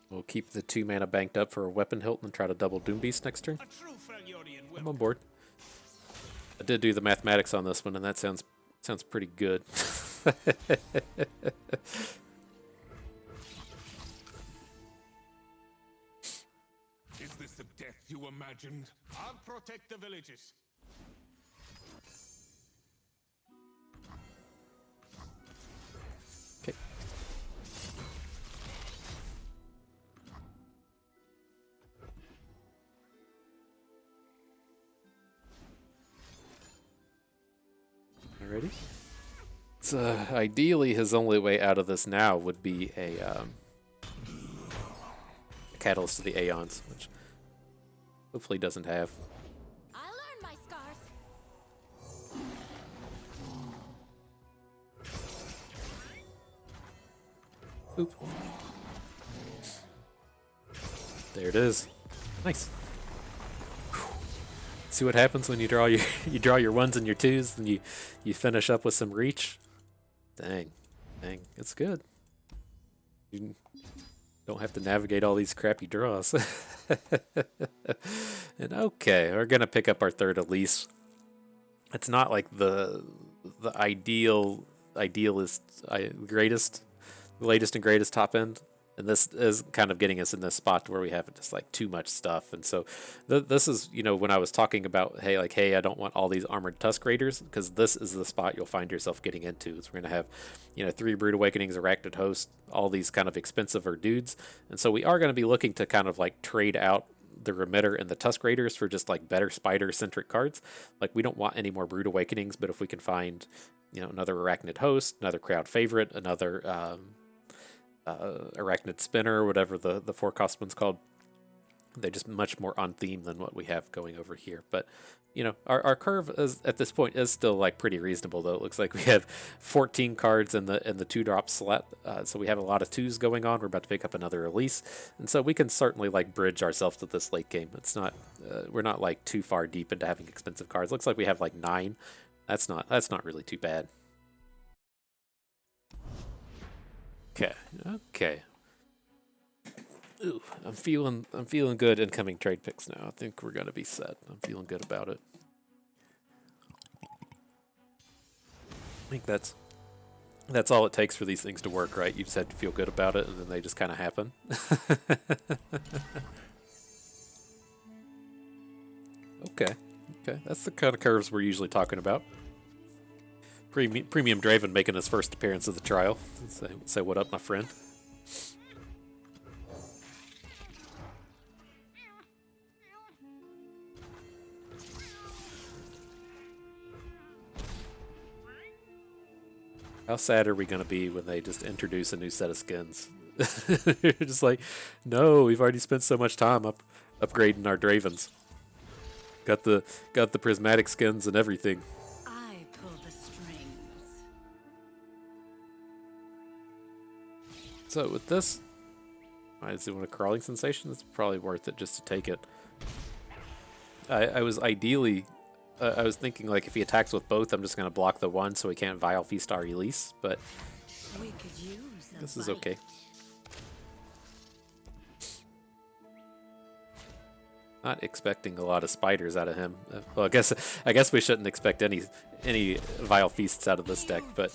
We'll keep the 2 mana banked up for a weapon hilt and try to double Doom Beast next turn. I'm on board. I did do the mathematics on this one, and that sounds pretty good. Is this the death you imagined? I'll protect the villages. Okay. Alrighty. So ideally, his only way out of this now would be a Catalyst to the Aeons, which hopefully doesn't have. I learned my scars. Oop. There it is. Nice. See what happens when you draw your your 1s and your 2s, and you finish up with some reach. Dang, it's good. You don't have to navigate all these crappy draws. And okay, we're gonna pick up our 3rd Elise. It's not like the latest and greatest top end. And this is kind of getting us in this spot where we have just like too much stuff. And so this is, you know, when I was talking about, hey, I don't want all these Armored Tusk Raiders, because this is the spot you'll find yourself getting into. Is we're going to have, you know, 3 Brood Awakenings, Arachnid Host, all these kind of expensiver dudes. And so we are going to be looking to kind of like trade out the Remitter and the Tusk Raiders for just like better spider-centric cards. Like, we don't want any more Brood Awakenings, but if we can find, you know, another Arachnid Host, another crowd favorite, another Arachnid Spinner, whatever the 4-cost one's called. They're just much more on theme than what we have going over here. But, you know, our curve is, at this point, is still like pretty reasonable, though. It looks like we have 14 cards in the 2-drop slot, so we have a lot of 2s going on. We're about to pick up another Elise, and so we can certainly like bridge ourselves to this late game. It's not we're not like too far deep into having expensive cards. Looks like we have like 9. That's not really too bad. Okay. Ooh, I'm feeling good incoming trade picks now. I think we're gonna be set. I'm feeling good about it. I think that's all it takes for these things to work, right? You just have to feel good about it, and then they just kind of happen. Okay, that's the kind of curves we're usually talking about. Premium Draven making his first appearance of the trial. Say what up, my friend. How sad are we going to be when they just introduce a new set of skins? You're just like, no, we've already spent so much time upgrading our Dravens. Got the prismatic skins and everything. I pull the strings. So with this, does it want a crawling sensation? It's probably worth it just to take it. I was ideally, I was thinking like if he attacks with both, I'm just going to block the one so he can't Vile Feast our Elise, but We could use a this is bite. okay. Not expecting a lot of spiders out of him. Well, I guess we shouldn't expect any vile feasts out of this deck, but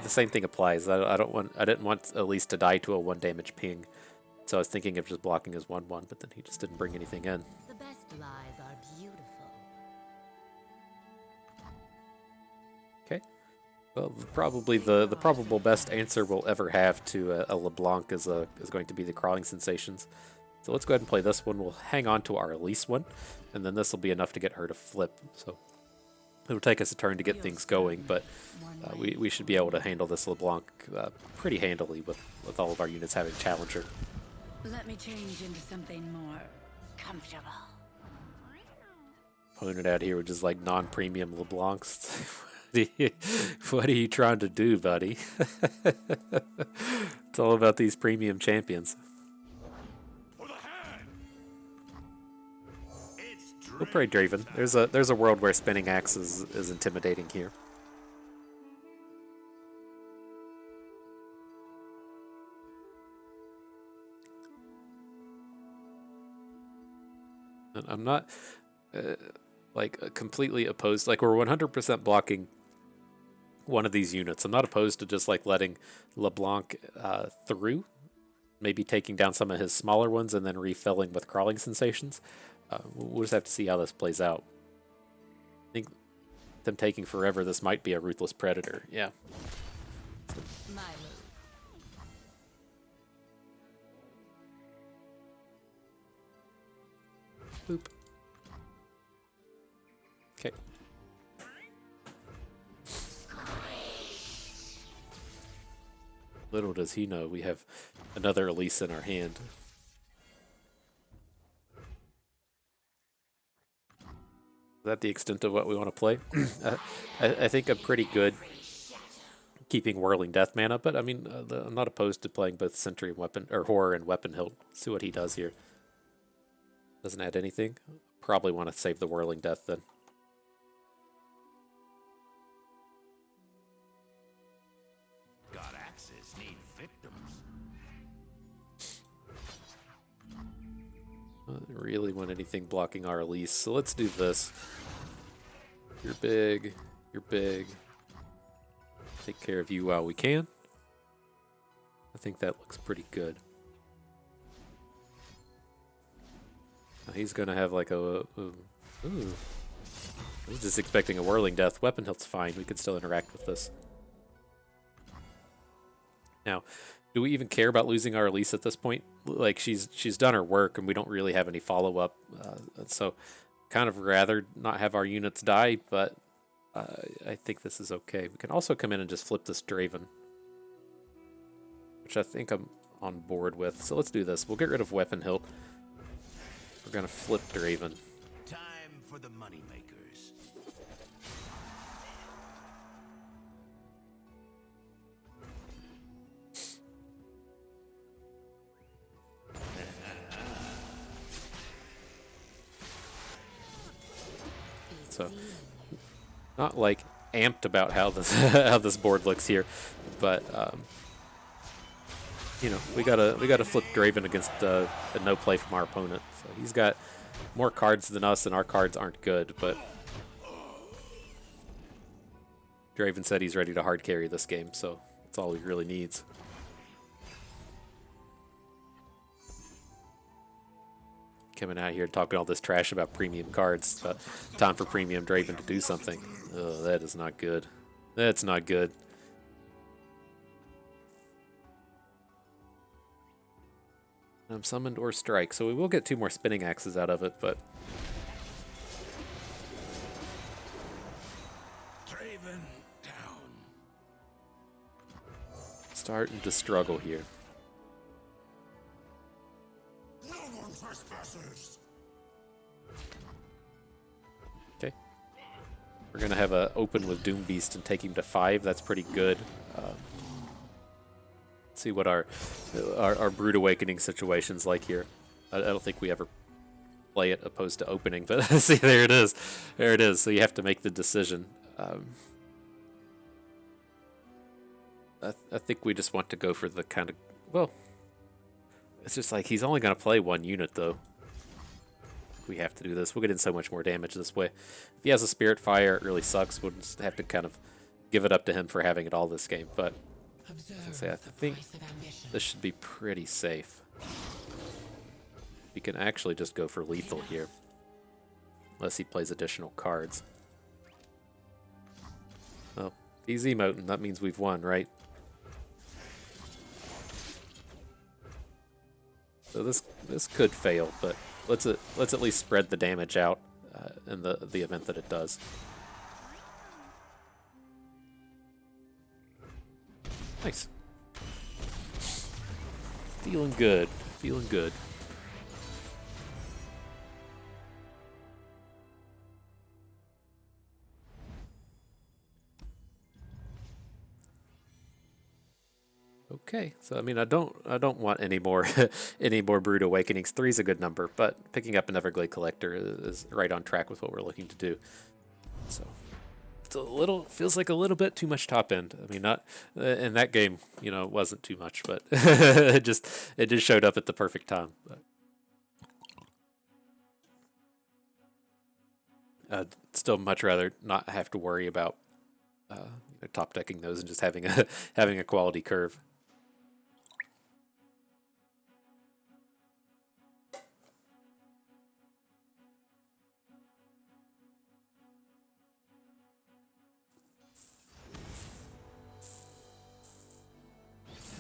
the same thing applies. I didn't want Elise to die to a 1 damage ping, so I was thinking of just blocking his 1/1, but then he just didn't bring anything in. The best lies are beautiful. Okay. Well, probably the probable best answer we'll ever have to a LeBlanc is going to be the Crawling Sensations. So let's go ahead and play this one. We'll hang on to our Elise one, and then this will be enough to get her to flip. So it'll take us a turn to get things going, but we should be able to handle this LeBlanc pretty handily with all of our units having Challenger. Let me change into something more comfortable. Opponent out here with just like non-premium LeBlancs. What are you trying to do, buddy? It's all about these premium champions. We'll play Draven. There's a world where Spinning Axe is intimidating here. And I'm not like completely opposed. Like we're 100% blocking one of these units. I'm not opposed to just like letting LeBlanc through, maybe taking down some of his smaller ones and then refilling with Crawling Sensations. We'll just have to see how this plays out. I think them taking forever, this might be a Ruthless Predator. Yeah. My move. Boop. Okay. Little does he know we have another Elise in our hand. Is that the extent of what we want to play? I think I'm pretty good keeping Whirling Death mana, but I mean, I'm not opposed to playing both Sentry and Weapon, or Horror and Weapon Hilt. See what he does here. Doesn't add anything. Probably want to save the Whirling Death then. God axes need victims. I don't really want anything blocking our Elise, so let's do this. You're big. You're big. Take care of you while we can. I think that looks pretty good. Now he's gonna have like ooh. I was just expecting a Whirling Death. Weapon Hilt's fine. We can still interact with this. Now, do we even care about losing our Elise at this point? Like she's done her work, and we don't really have any follow up. So, kind of rather not have our units die, but I think this is okay. We can also come in and just flip this Draven, which I think I'm on board with. So let's do this. We'll get rid of Weapon Hilt. We're gonna flip Draven. Time for the money makers. So, not like amped about how this how this board looks here, but you know, we gotta flip Draven against a no play from our opponent. So he's got more cards than us, and our cards aren't good. But Draven said he's ready to hard carry this game, so that's all he really needs. Coming out here talking all this trash about premium cards. Time for premium Draven to do something. Oh, that is not good. That's not good. I'm summoned or strike, so we will get 2 more Spinning Axes out of it, but Draven down. starting to struggle here. No one trespasses. Okay. We're going to have a open with Doom Beast and take him to 5. That's pretty good. Let's see what our Brood Awakening situation's like here. I don't think we ever play it opposed to opening, but see, there it is. There it is. So you have to make the decision. I think we just want to go for the kind of, well, it's just like he's only going to play 1 unit, though. we have to do this. We'll get in so much more damage this way. If he has a Spirit Fire, it really sucks. We'll just have to kind of give it up to him for having it all this game. But as I say, I think this should be pretty safe. We can actually just go for lethal here. Unless he plays additional cards. Well, if he's emoting, that means we've won, right? So this could fail, but let's at least spread the damage out in the event that it does. Nice. Feeling good. Feeling good. Okay, so I mean, I don't want any more any more Brood Awakenings. 3 is a good number, but picking up an Everglade Collector is right on track with what we're looking to do. So it's feels like a little bit too much top end. I mean, not in that game, you know, it wasn't too much, but it just showed up at the perfect time. But I'd still much rather not have to worry about top decking those and just having a quality curve.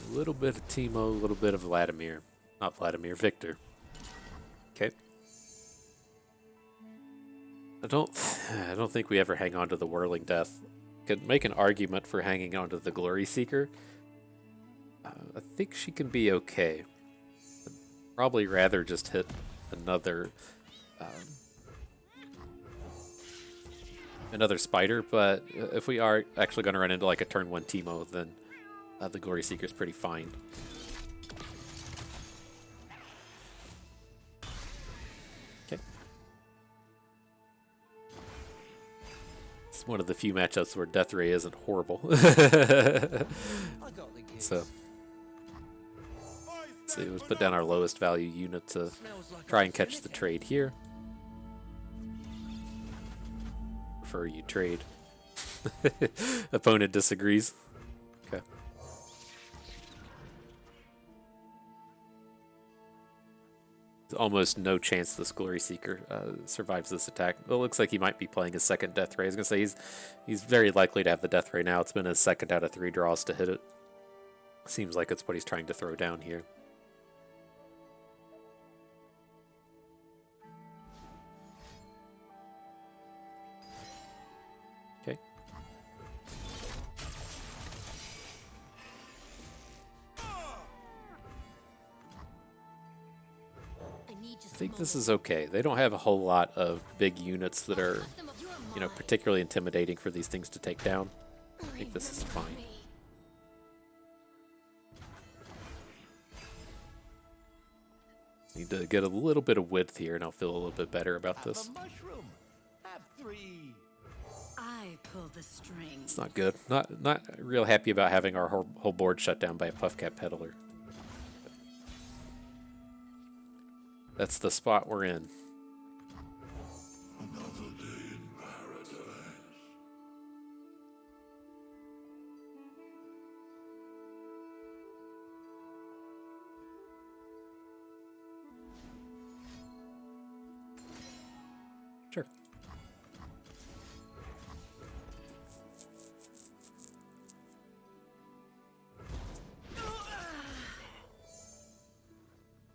A little bit of Teemo, a little bit of Vladimir. Not Vladimir, Victor. Okay. I don't think we ever hang on to the Whirling Death. Could make an argument for hanging on to the Glory Seeker. I think she can be okay. I'd probably rather just hit another spider, but if we are actually going to run into like a turn 1 Teemo, then the Glory Seeker is pretty fine. Okay. It's one of the few matchups where Death Ray isn't horrible. So, let's see, let's put down our lowest value unit to try and catch the trade here. Prefer you trade. Opponent disagrees. Okay. There's almost no chance this Glory Seeker survives this attack. It looks like he might be playing his second Death Ray. I was going to say he's very likely to have the Death Ray now. It's been his second out of 3 draws to hit it. Seems like it's what he's trying to throw down here. Okay. I think this is okay. They don't have a whole lot of big units that are, you know, particularly intimidating for these things to take down. I think this is fine. Need to get a little bit of width here, and I'll feel a little bit better about this. I pull the strings. It's not good. Not real happy about having our whole board shut down by a Puffcat Peddler. That's the spot we're in. Another day in paradise. Sure.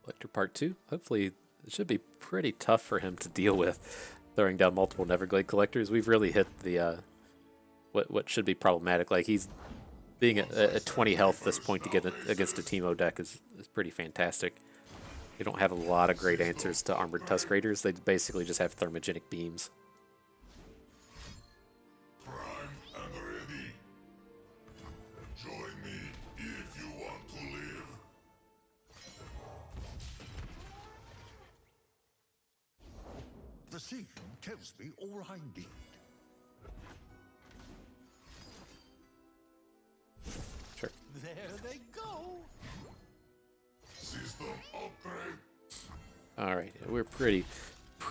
Electro Part 2. Hopefully, it should be pretty tough for him to deal with. Throwing down multiple Neverglade Collectors. We've really hit the what should be problematic. Like, he's being at 20 health at this point to get against a Teemo deck is pretty fantastic. They don't have a lot of great answers to Armored Tusk Raiders. They basically just have Thermogenic Beams. Prime and ready. Join me if you want to live. Precision tells me all I need. Sure. There they go. System upgrade. All right, we're pretty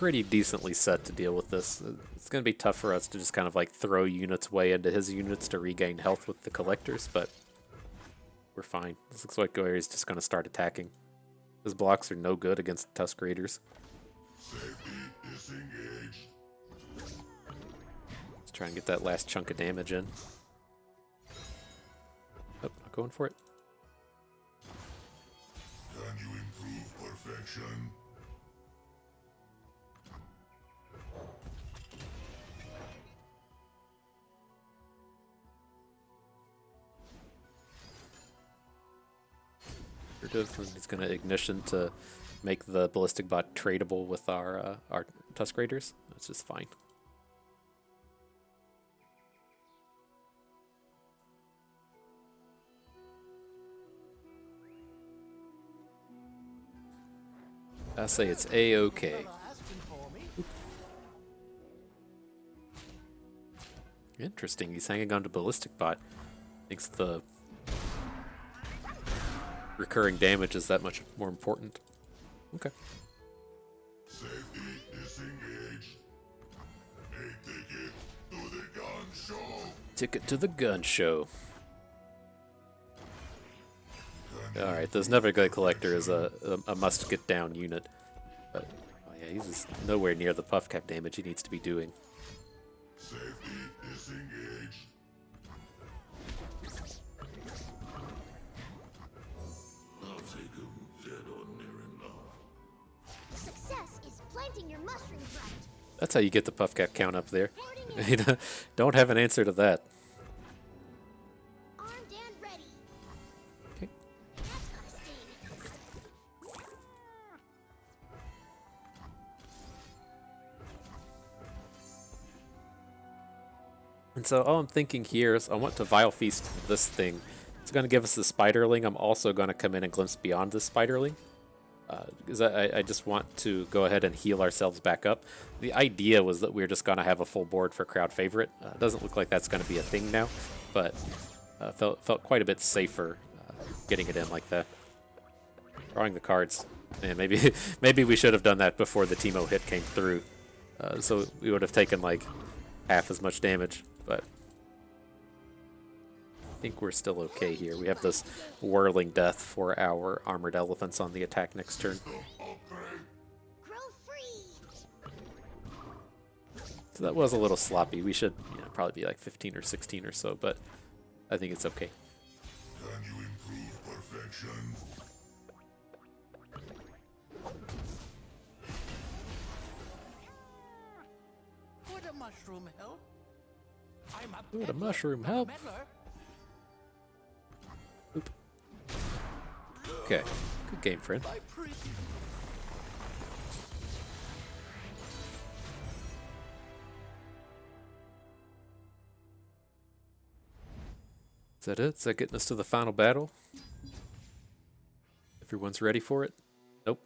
pretty decently set to deal with this. It's going to be tough for us to just kind of like throw units way into his units to regain health with the collectors, but we're fine. This looks like Goyri's just going to start attacking. His blocks are no good against Tusk Raiders. Safety disengaged. Let's try and get that last chunk of damage in. Oh, not going for it. Can you improve perfection? He's going to ignition to make the ballistic bot tradable with our Tusk Raiders. That's just fine. I say it's A-okay. Interesting, he's hanging on to ballistic bot. Thinks the recurring damage is that much more important. Okay. Safety disengaged. A ticket to the gun show. Ticket to the gun show. Alright, this Never Good Collector is a must get down unit. But oh yeah, he's just nowhere near the puff cap damage he needs to be doing. Safety disengaged. I'll take him dead or near enough. Success is planting your mushrooms right. That's how you get the puff cap count up there. Don't have an answer to that. Armed and ready. Okay. That's gotta sting. And so all I'm thinking here is I want to Vile Feast this thing. It's going to give us the Spiderling. I'm also going to come in and glimpse beyond the Spiderling. Because I just want to go ahead and heal ourselves back up. The idea was that we were just going to have a full board for crowd favorite. It doesn't look like that's going to be a thing now, but felt quite a bit safer getting it in like that. Drawing the cards. Man, maybe we should have done that before the Teemo hit came through. So we would have taken like half as much damage, but I think we're still okay here. We have this Whirling Death for our Armored Elephants on the attack next turn. Grow free. So that was a little sloppy. We should probably be like 15 or 16 or so, but I think it's okay. Can you improve perfection? Would a mushroom help? I'm a Would a peddler, mushroom not a help? meddler. Oop. Okay, good game, friend. My pre- Is that it? Is that getting us to the final battle? Everyone's ready for it? Nope.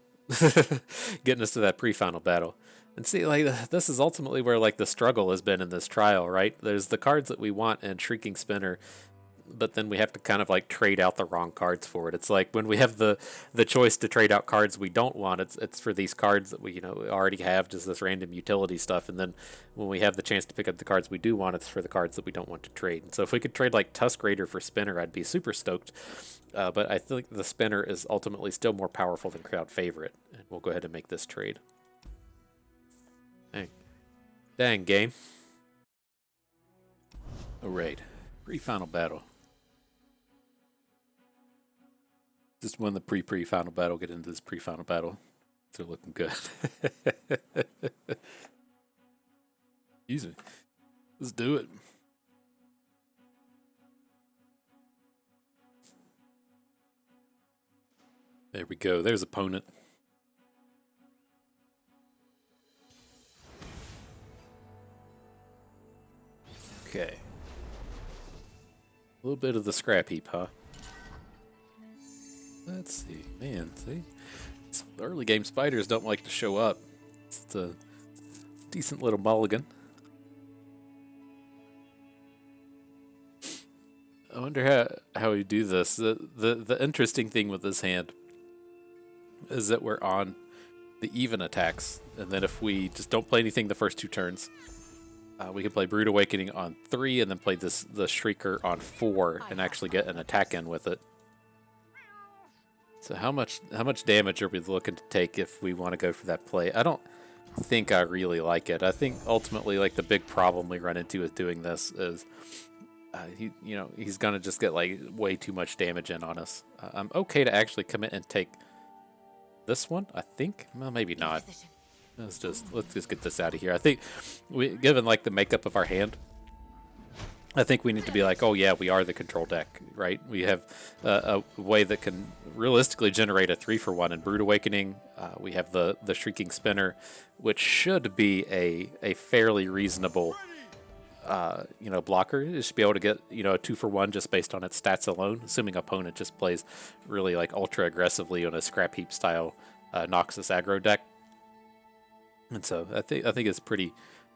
Getting us to that pre-final battle. And see, like, this is ultimately where, like, the struggle has been in this trial, right? There's the cards that we want in Shrieking Spinner, but then we have to kind of, like, trade out the wrong cards for it. It's like when we have the choice to trade out cards we don't want, it's for these cards that we already have, just this random utility stuff. And then when we have the chance to pick up the cards we do want, it's for the cards that we don't want to trade. And so if we could trade, like, Tusk Raider for Spinner, I'd be super stoked. But I think the Spinner is ultimately still more powerful than crowd favorite. And we'll go ahead and make this trade. Dang game. Alright. Pre-final battle. Just won the pre-final battle, get into this pre-final battle. They're looking good. Excuse me. Let's do it. There we go. There's opponent. Okay. A little bit of the scrap heap, huh? Let's see. Man, see? Early game spiders don't like to show up. It's a decent little mulligan. I wonder how we do this. The interesting thing with this hand is that we're on the even attacks, and then if we just don't play anything the first 2 turns, we can play Brood Awakening on 3, and then play the Shrieker on 4, and actually get an attack in with it. So how much damage are we looking to take if we want to go for that play? I don't think I really like it. I think ultimately, like, the big problem we run into with doing this is he's gonna just get like way too much damage in on us. I'm okay to actually commit and take this one, I think. Well, maybe not. Let's just get this out of here. I think given like the makeup of our hand, I think we need to be like, oh yeah, we are the control deck, right? We have a way that can realistically generate a 3-for-1 in Brood Awakening. We have the Shrieking Spinner, which should be a fairly reasonable blocker. It should be able to get a 2-for-1 just based on its stats alone, assuming opponent just plays really like ultra aggressively on a scrap heap style Noxus aggro deck. And so I think it's pretty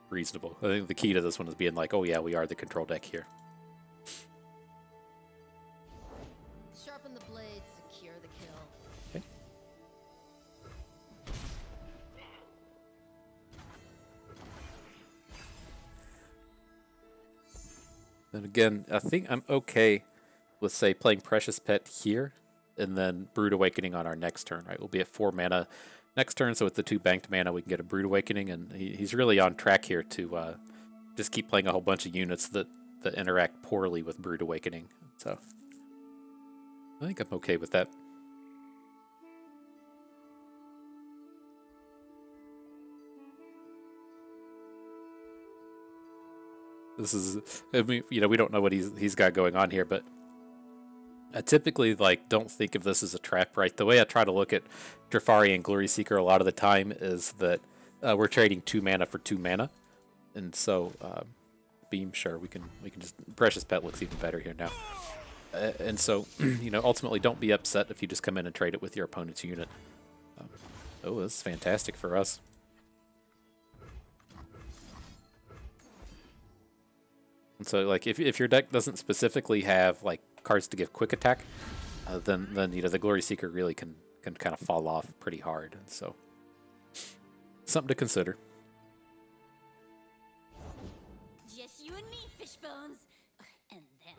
reasonable. I think the key to this one is being like, oh yeah, we are the control deck here. Sharpen the blade, secure the kill. Okay. And again, I think I'm okay with, say, playing Precious Pet here, and then Brood Awakening on our next turn, right? We'll be at 4 mana next turn, so with the 2 banked mana, we can get a Brood Awakening, and he's really on track here to just keep playing a whole bunch of units that interact poorly with Brood Awakening. So I think I'm okay with that. This is, I mean, we don't know what he's got going on here, but I typically don't think of this as a trap, right? The way I try to look at Drafari and Glory Seeker a lot of the time is that we're trading 2 mana for 2 mana, and so Beam, sure, we can just Precious Pet looks even better here now, and so ultimately don't be upset if you just come in and trade it with your opponent's unit. Oh, this is fantastic for us. And so, like, if your deck doesn't specifically have like cards to give quick attack, then the Glory Seeker really can kind of fall off pretty hard. And so, something to consider. Just you and me, Fishbones. And then.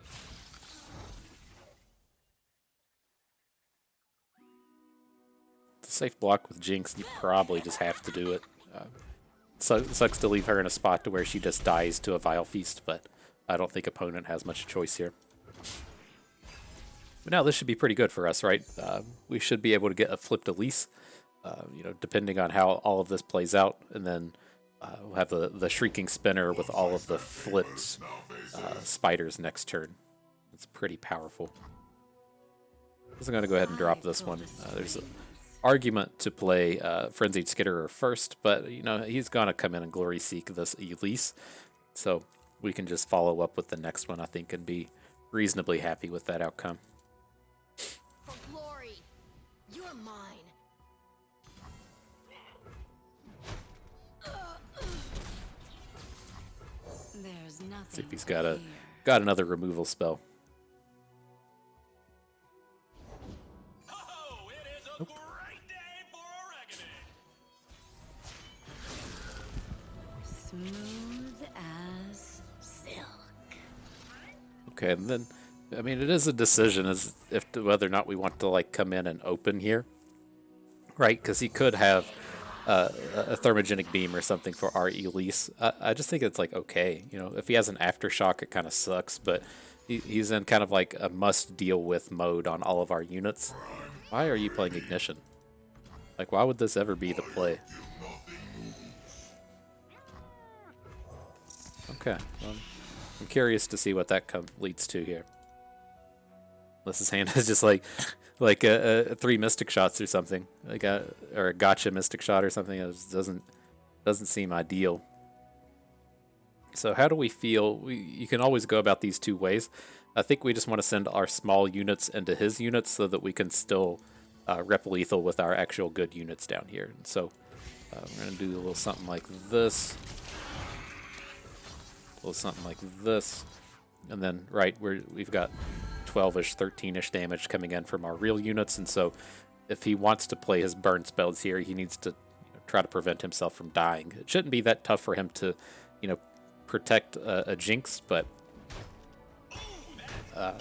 It's a safe block with Jinx. You probably just have to do it. So sucks to leave her in a spot to where she just dies to a Vile Feast, but I don't think opponent has much choice here. But now this should be pretty good for us, right? We should be able to get a flipped Elise, depending on how all of this plays out, and then we'll have the Shrieking Spinner with all of the flipped spiders next turn. It's pretty powerful. I'm going to go ahead and drop this one. There's an argument to play Frenzied Skitterer first, but he's going to come in and Glory Seek this Elise, so we can just follow up with the next one, I think, and be reasonably happy with that outcome. For glory, you're mine. There's nothing. See if he's got another removal spell. Oh, it is a great day for reckoning. Smooth as silk. Okay, and then, I mean, it is a decision as if to whether or not we want to come in and open here, right? Because he could have a thermogenic beam or something for our Elise. I just think it's okay. If he has an aftershock, it kind of sucks, but he's in kind of like a must deal with mode on all of our units. Why are you playing Ignition? Why would this ever be the play? Okay, well, I'm curious to see what that leads to here. Unless his hand is just like a 3 Mystic Shots or something, or a Gotcha Mystic Shot or something. It just doesn't seem ideal. So how do we feel? You can always go about these 2 ways. I think we just want to send our small units into his units so that we can still rep lethal with our actual good units down here. And so we're gonna do a little something like this. A little something like this, and then we've got 12-ish, 13-ish damage coming in from our real units, and so if he wants to play his burn spells here, he needs to try to prevent himself from dying. It shouldn't be that tough for him to, you know, protect a Jinx, but I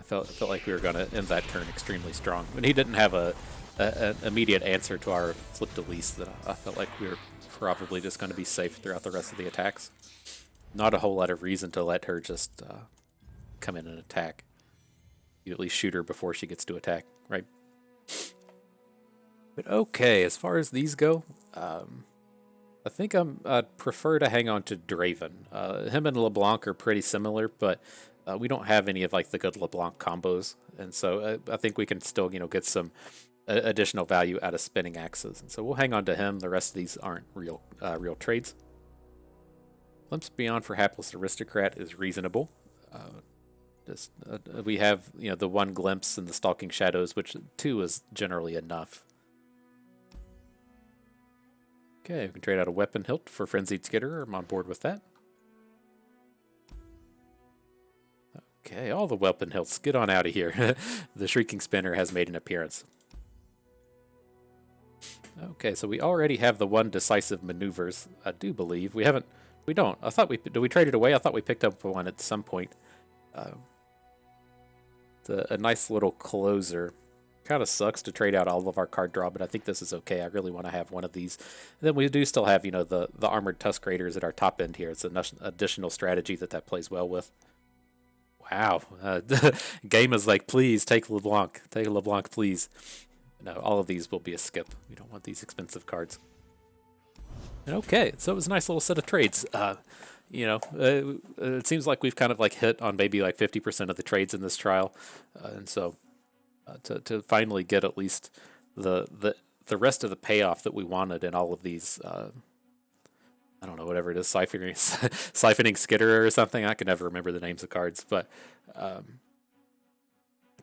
felt like we were going to end that turn extremely strong. When he didn't have an immediate answer to our flipped Elise, then I felt like we were probably just going to be safe throughout the rest of the attacks. Not a whole lot of reason to let her just come in and attack. You at least shoot her before she gets to attack, right? But okay, as far as these go, I think I'd prefer to hang on to Draven. Him and LeBlanc are pretty similar, but we don't have any of like the good LeBlanc combos, and so I think we can still, you know, get some additional value out of spinning axes. And so we'll hang on to him. The rest of these aren't real trades. Glimpse Beyond for Hapless Aristocrat is reasonable. We have, you know, the one glimpse and the Stalking Shadows, which 2 is generally enough. Okay, we can trade out a Weapon Hilt for Frenzied Skitter. I'm on board with that. Okay, all the Weapon Hilts, get on out of here. The Shrieking Spinner has made an appearance. Okay, so we already have the one Decisive Maneuvers, I do believe. We don't. I thought did we trade it away? I thought we picked up one at some point. It's a nice little closer. Kind of sucks to trade out all of our card draw, but I think this is okay. I really want to have one of these. And then we do still have, you know, the Armored Tusk Raiders at our top end here. It's an additional strategy that plays well with. Wow. Game is like, please take LeBlanc. Take LeBlanc, please. No, all of these will be a skip. We don't want these expensive cards. Okay, so it was a nice little set of trades. You know, it seems like we've kind of like hit on maybe like 50% of the trades in this trial. And so to finally get at least the rest of the payoff that we wanted in all of these, I don't know, whatever it is, siphoning Skitter or something. I can never remember the names of cards, but it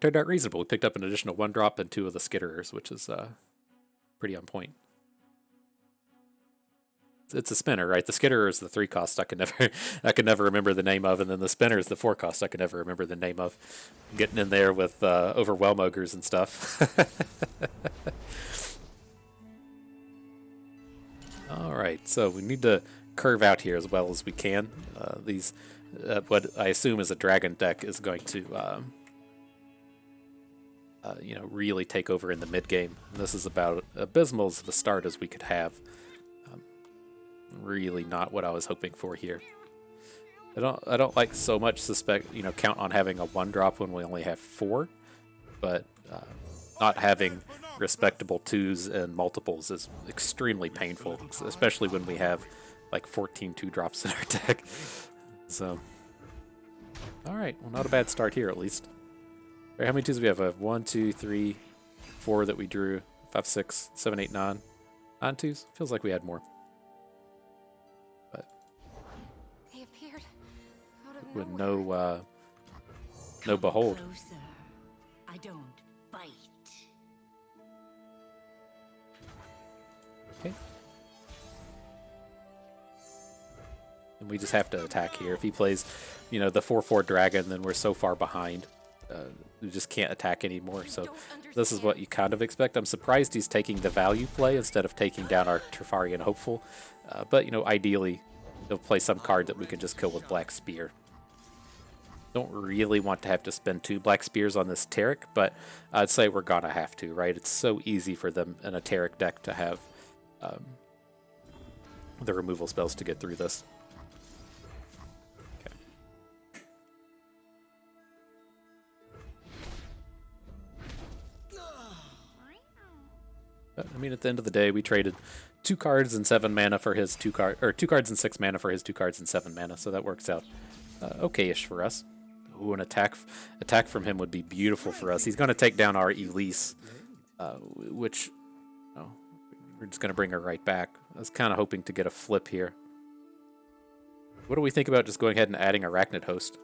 turned out reasonable. We picked up an additional 1-drop and 2 of the Skitterers, which is pretty on point. It's a spinner, right? The Skitterer is the 3-cost I can never remember the name of, and then the spinner is the 4-cost I can never remember the name of. Getting in there with Overwhelm Ogres and stuff. All right, so we need to curve out here as well as we can. These, what I assume is a dragon deck, is going to, you know, really take over in the mid game. And this is about abysmal as the start as we could have. Really not what I was hoping for here. I don't like so much count on having a 1-drop when we only have 4, but not having respectable 2s and multiples is extremely painful, especially when we have like 14 2-drops in our deck. So, all right, well, not a bad start here at least. All right, how many 2s do we have? 1, 2, 3, 4 that we drew. 5, 6, 7, 8, 9. 9 2s. Feels like we had more. They appeared out of With nowhere. no behold. Closer. I don't bite. Okay. And we just have to attack here. If he plays, you know, the 4/4 dragon, then we're so far behind. We just can't attack anymore. So this is what you kind of expect. I'm surprised he's taking the value play instead of taking down our Trifarian Hopeful. But, you know, ideally, he'll play some card that we can just kill with Black Spear. Don't really want to have to spend 2 Black Spears on this Taric, but I'd say we're gonna have to, right? It's so easy for them in a Taric deck to have the removal spells to get through this. Okay. But, I mean, at the end of the day, we traded 2 cards and 7 mana for his 2 cards and 6 mana for his 2 cards and 7 mana, so that works out okay-ish for us. Ooh, an attack from him would be beautiful for us. He's going to take down our Elise, which, oh, we're just going to bring her right back. I was kind of hoping to get a flip here. What do we think about just going ahead and adding Arachnid Host?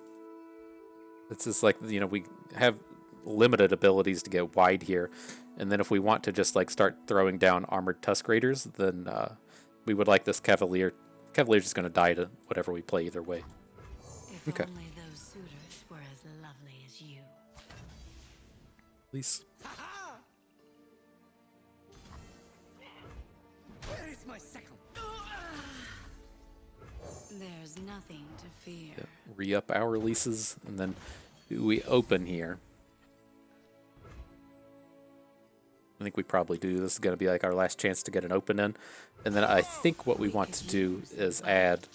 It's just like, you know, we have limited abilities to get wide here, and then if we want to just like start throwing down Armored Tusk Raiders, then we would like this Cavalier. Cavalier's just going to die to whatever we play either way. If Okay. only those suitors were as lovely as you. Elise. my second. There's nothing to fear. Re-up our Elises, and then we open here. I think we probably do. This is going to be like our last chance to get an open in. And then I think what we want to do is add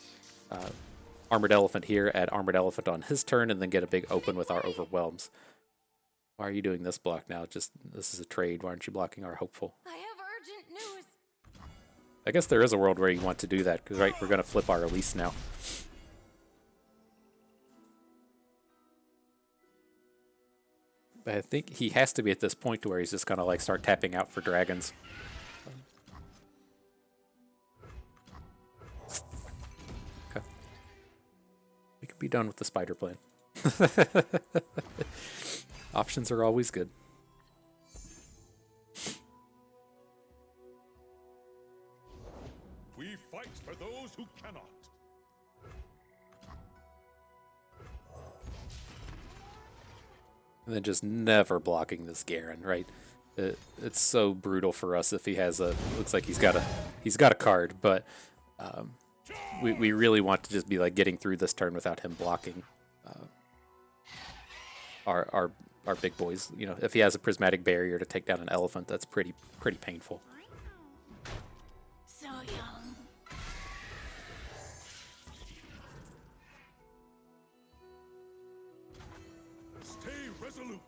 Armored Elephant here, add Armored Elephant on his turn, and then get a big open with our Overwhelms. Why are you doing this block now? Just, this is a trade. Why aren't you blocking our Hopeful? I have urgent news. I guess there is a world where you want to do that, because right, we're going to flip our Elise now. But I think he has to be at this point to where he's just going to like start tapping out for dragons. Okay. We can be done with the spider plan. Options are always good. We fight for those who cannot. And then just never blocking this Garen, right? It's so brutal for us if he has a, looks like he's got a card, but we really want to just be like getting through this turn without him blocking our big boys. You know, if he has a prismatic barrier to take down an elephant, that's pretty painful. So young. Stay resolute.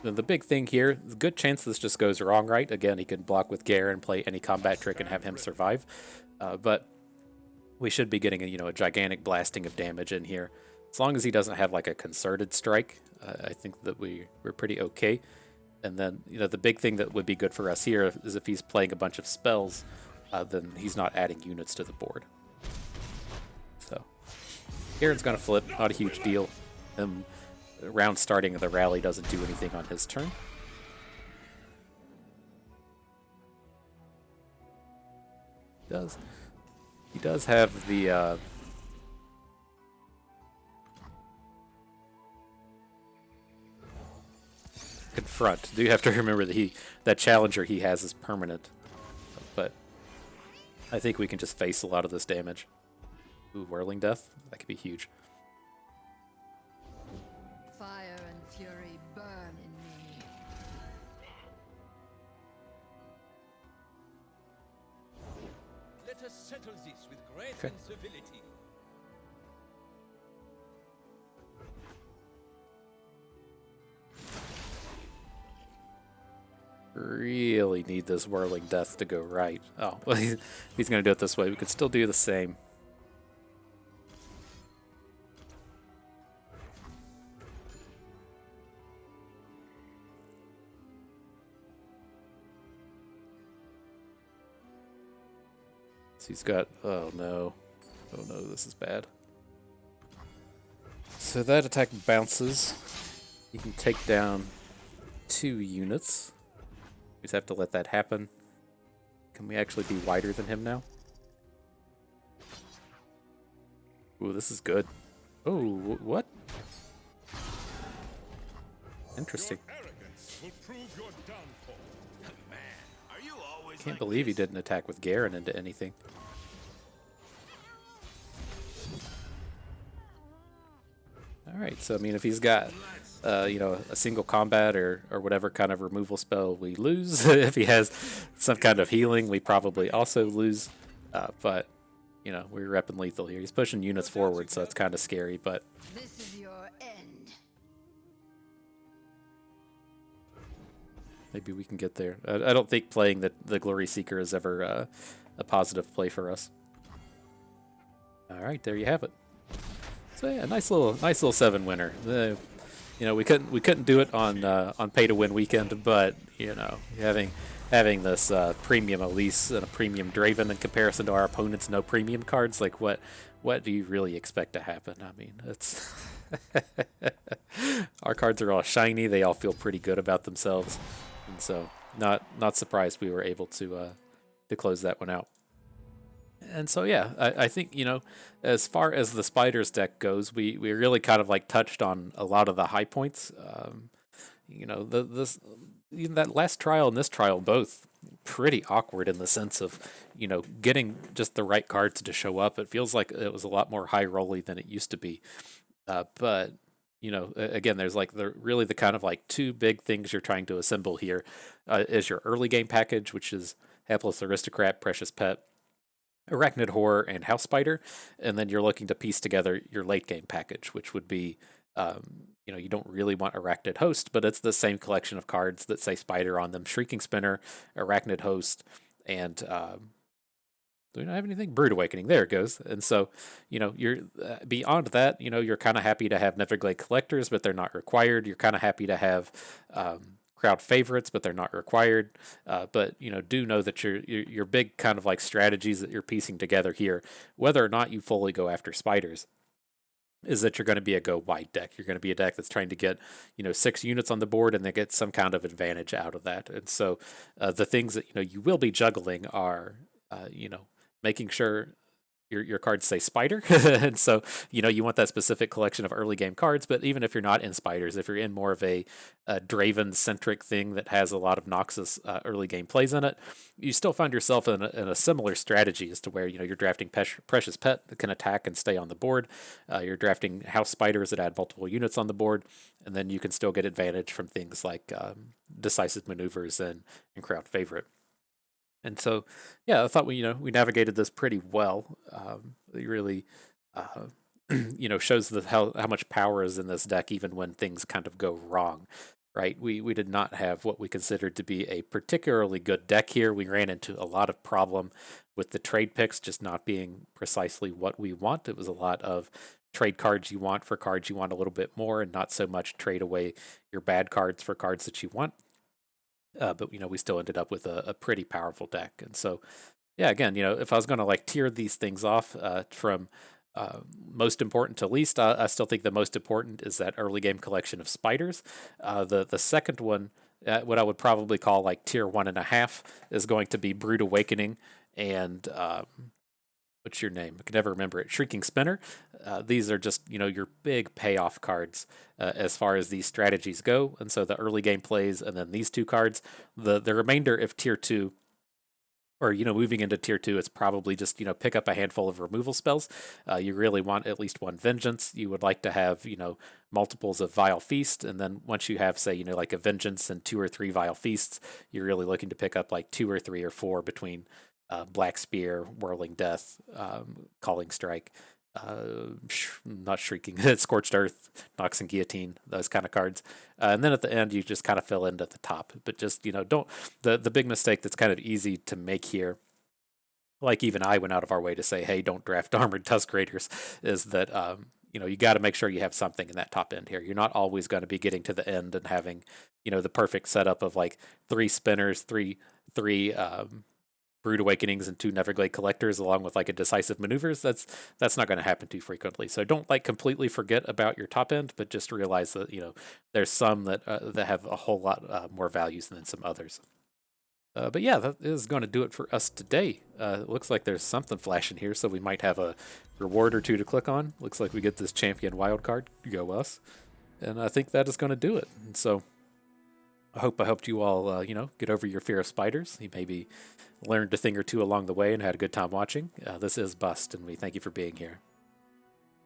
The big thing here, good chance this just goes wrong, right? Again, he can block with Garen, play any combat trick, and have him survive. But we should be getting a gigantic blasting of damage in here. As long as he doesn't have like a concerted strike, I think that we're pretty okay. And then, the big thing that would be good for us here is if he's playing a bunch of spells, then he's not adding units to the board. So, Garen's going to flip, not a huge deal. Round starting of the rally doesn't do anything on his turn. He does have the confront. Do you have to remember that that challenger he has is permanent, but I think we can just face a lot of this damage. Ooh, Whirling Death, that could be huge. Fire and fury burn in me. Let us settle this with great Okay. civility. Really need this Whirling Death to go right. Oh, well, he's going to do it this way. We could still do the same. So he's got, oh no, this is bad. So that attack bounces. He can take down 2 units. We just have to let that happen. Can we actually be wider than him now? Ooh, this is good. Oh, what? Interesting. Your arrogance will prove your downfall. Man, are you always Can't like believe he this? didn't attack with Garen into anything. Alright, so I mean, if he's got, a single combat or whatever kind of removal spell, we lose. If he has some kind of healing, we probably also lose. But, we're repping lethal here. He's pushing units forward, so it's kind of scary, but This is your end. maybe we can get there. I don't think playing the Glory Seeker is ever a positive play for us. Alright, there you have it. So yeah, nice little 7 winner. We couldn't do it on pay to win weekend, but having this premium Elise and a premium Draven in comparison to our opponent's no premium cards, like what do you really expect to happen? I mean, it's our cards are all shiny. They all feel pretty good about themselves, and so not surprised we were able to close that one out. And so, yeah, I think, as far as the Spiders deck goes, we really kind of like touched on a lot of the high points. Even that last trial and this trial both pretty awkward in the sense of getting just the right cards to show up. It feels like it was a lot more high rolly than it used to be. But again, there's like the kind of like two big things you're trying to assemble here is your early game package, which is Hapless Aristocrat, Precious Pet, Arachnid Horror, and House Spider, and then you're looking to piece together your late game package, which would be, you don't really want Arachnid Host, but it's the same collection of cards that say Spider on them: Shrieking Spinner, Arachnid Host, and do we not have anything? Brood Awakening. There it goes. And so, you're beyond that. You're kind of happy to have Neverglade Collectors, but they're not required. You're kind of happy to have crowd favorites, but they're not required. But do know that your big kind of like strategies that you're piecing together here, whether or not you fully go after spiders, is that you're going to be a go wide deck. You're going to be a deck that's trying to get 6 units on the board and then get some kind of advantage out of that. And so the things that you will be juggling are making sure your cards say Spider, and so you want that specific collection of early game cards. But even if you're not in Spiders, if you're in more of a Draven centric thing that has a lot of Noxus early game plays in it, you still find yourself in a similar strategy as to where you're drafting Precious Pet that can attack and stay on the board. You're drafting House Spiders that add multiple units on the board, and then you can still get advantage from things like Decisive Maneuvers and Crowd Favorite. And so, yeah, I thought we navigated this pretty well. It really, shows how much power is in this deck, even when things kind of go wrong, right? We did not have what we considered to be a particularly good deck here. We ran into a lot of problem with the trade picks just not being precisely what we want. It was a lot of trade cards you want for cards you want a little bit more, and not so much trade away your bad cards for cards that you want. But we still ended up with a pretty powerful deck. And so, yeah, again, if I was going to like tier these things off from most important to least, I still think the most important is that early game collection of Spiders. The second one, what I would probably call like tier 1.5, is going to be Brood Awakening and what's your name? I can never remember it. Shrieking Spinner. These are just, your big payoff cards as far as these strategies go. And so the early game plays, and then these two cards, the remainder of tier 2, or, moving into tier 2, it's probably just, pick up a handful of removal spells. You really want at least one Vengeance. You would like to have, multiples of Vile Feast. And then once you have, say, like a Vengeance and 2 or 3 Vile Feasts, you're really looking to pick up like 2 or 3 or 4 between Black Spear, Whirling Death, Calling Strike, not Shrieking, Scorched Earth, Nox and Guillotine, those kind of cards. And then at the end, you just kind of fill in at the top. But just, don't, the big mistake that's kind of easy to make here, like even I went out of our way to say, hey, don't draft Armored Tusk Raiders, is that, you got to make sure you have something in that top end here. You're not always going to be getting to the end and having, the perfect setup of like 3 spinners, three Brood Awakenings and 2 Neverglade Collectors, along with like a Decisive Maneuvers. That's not going to happen too frequently. So don't like completely forget about your top end, but just realize that there's some that have a whole lot more values than some others. But yeah, that is going to do it for us today. It looks like there's something flashing here, so we might have a reward or 2 to click on. Looks like we get this champion wildcard. Go us. And I think that is going to do it. And so I hope I helped you all, get over your fear of spiders. You maybe learned a thing or two along the way and had a good time watching. This is Bust, and we thank you for being here.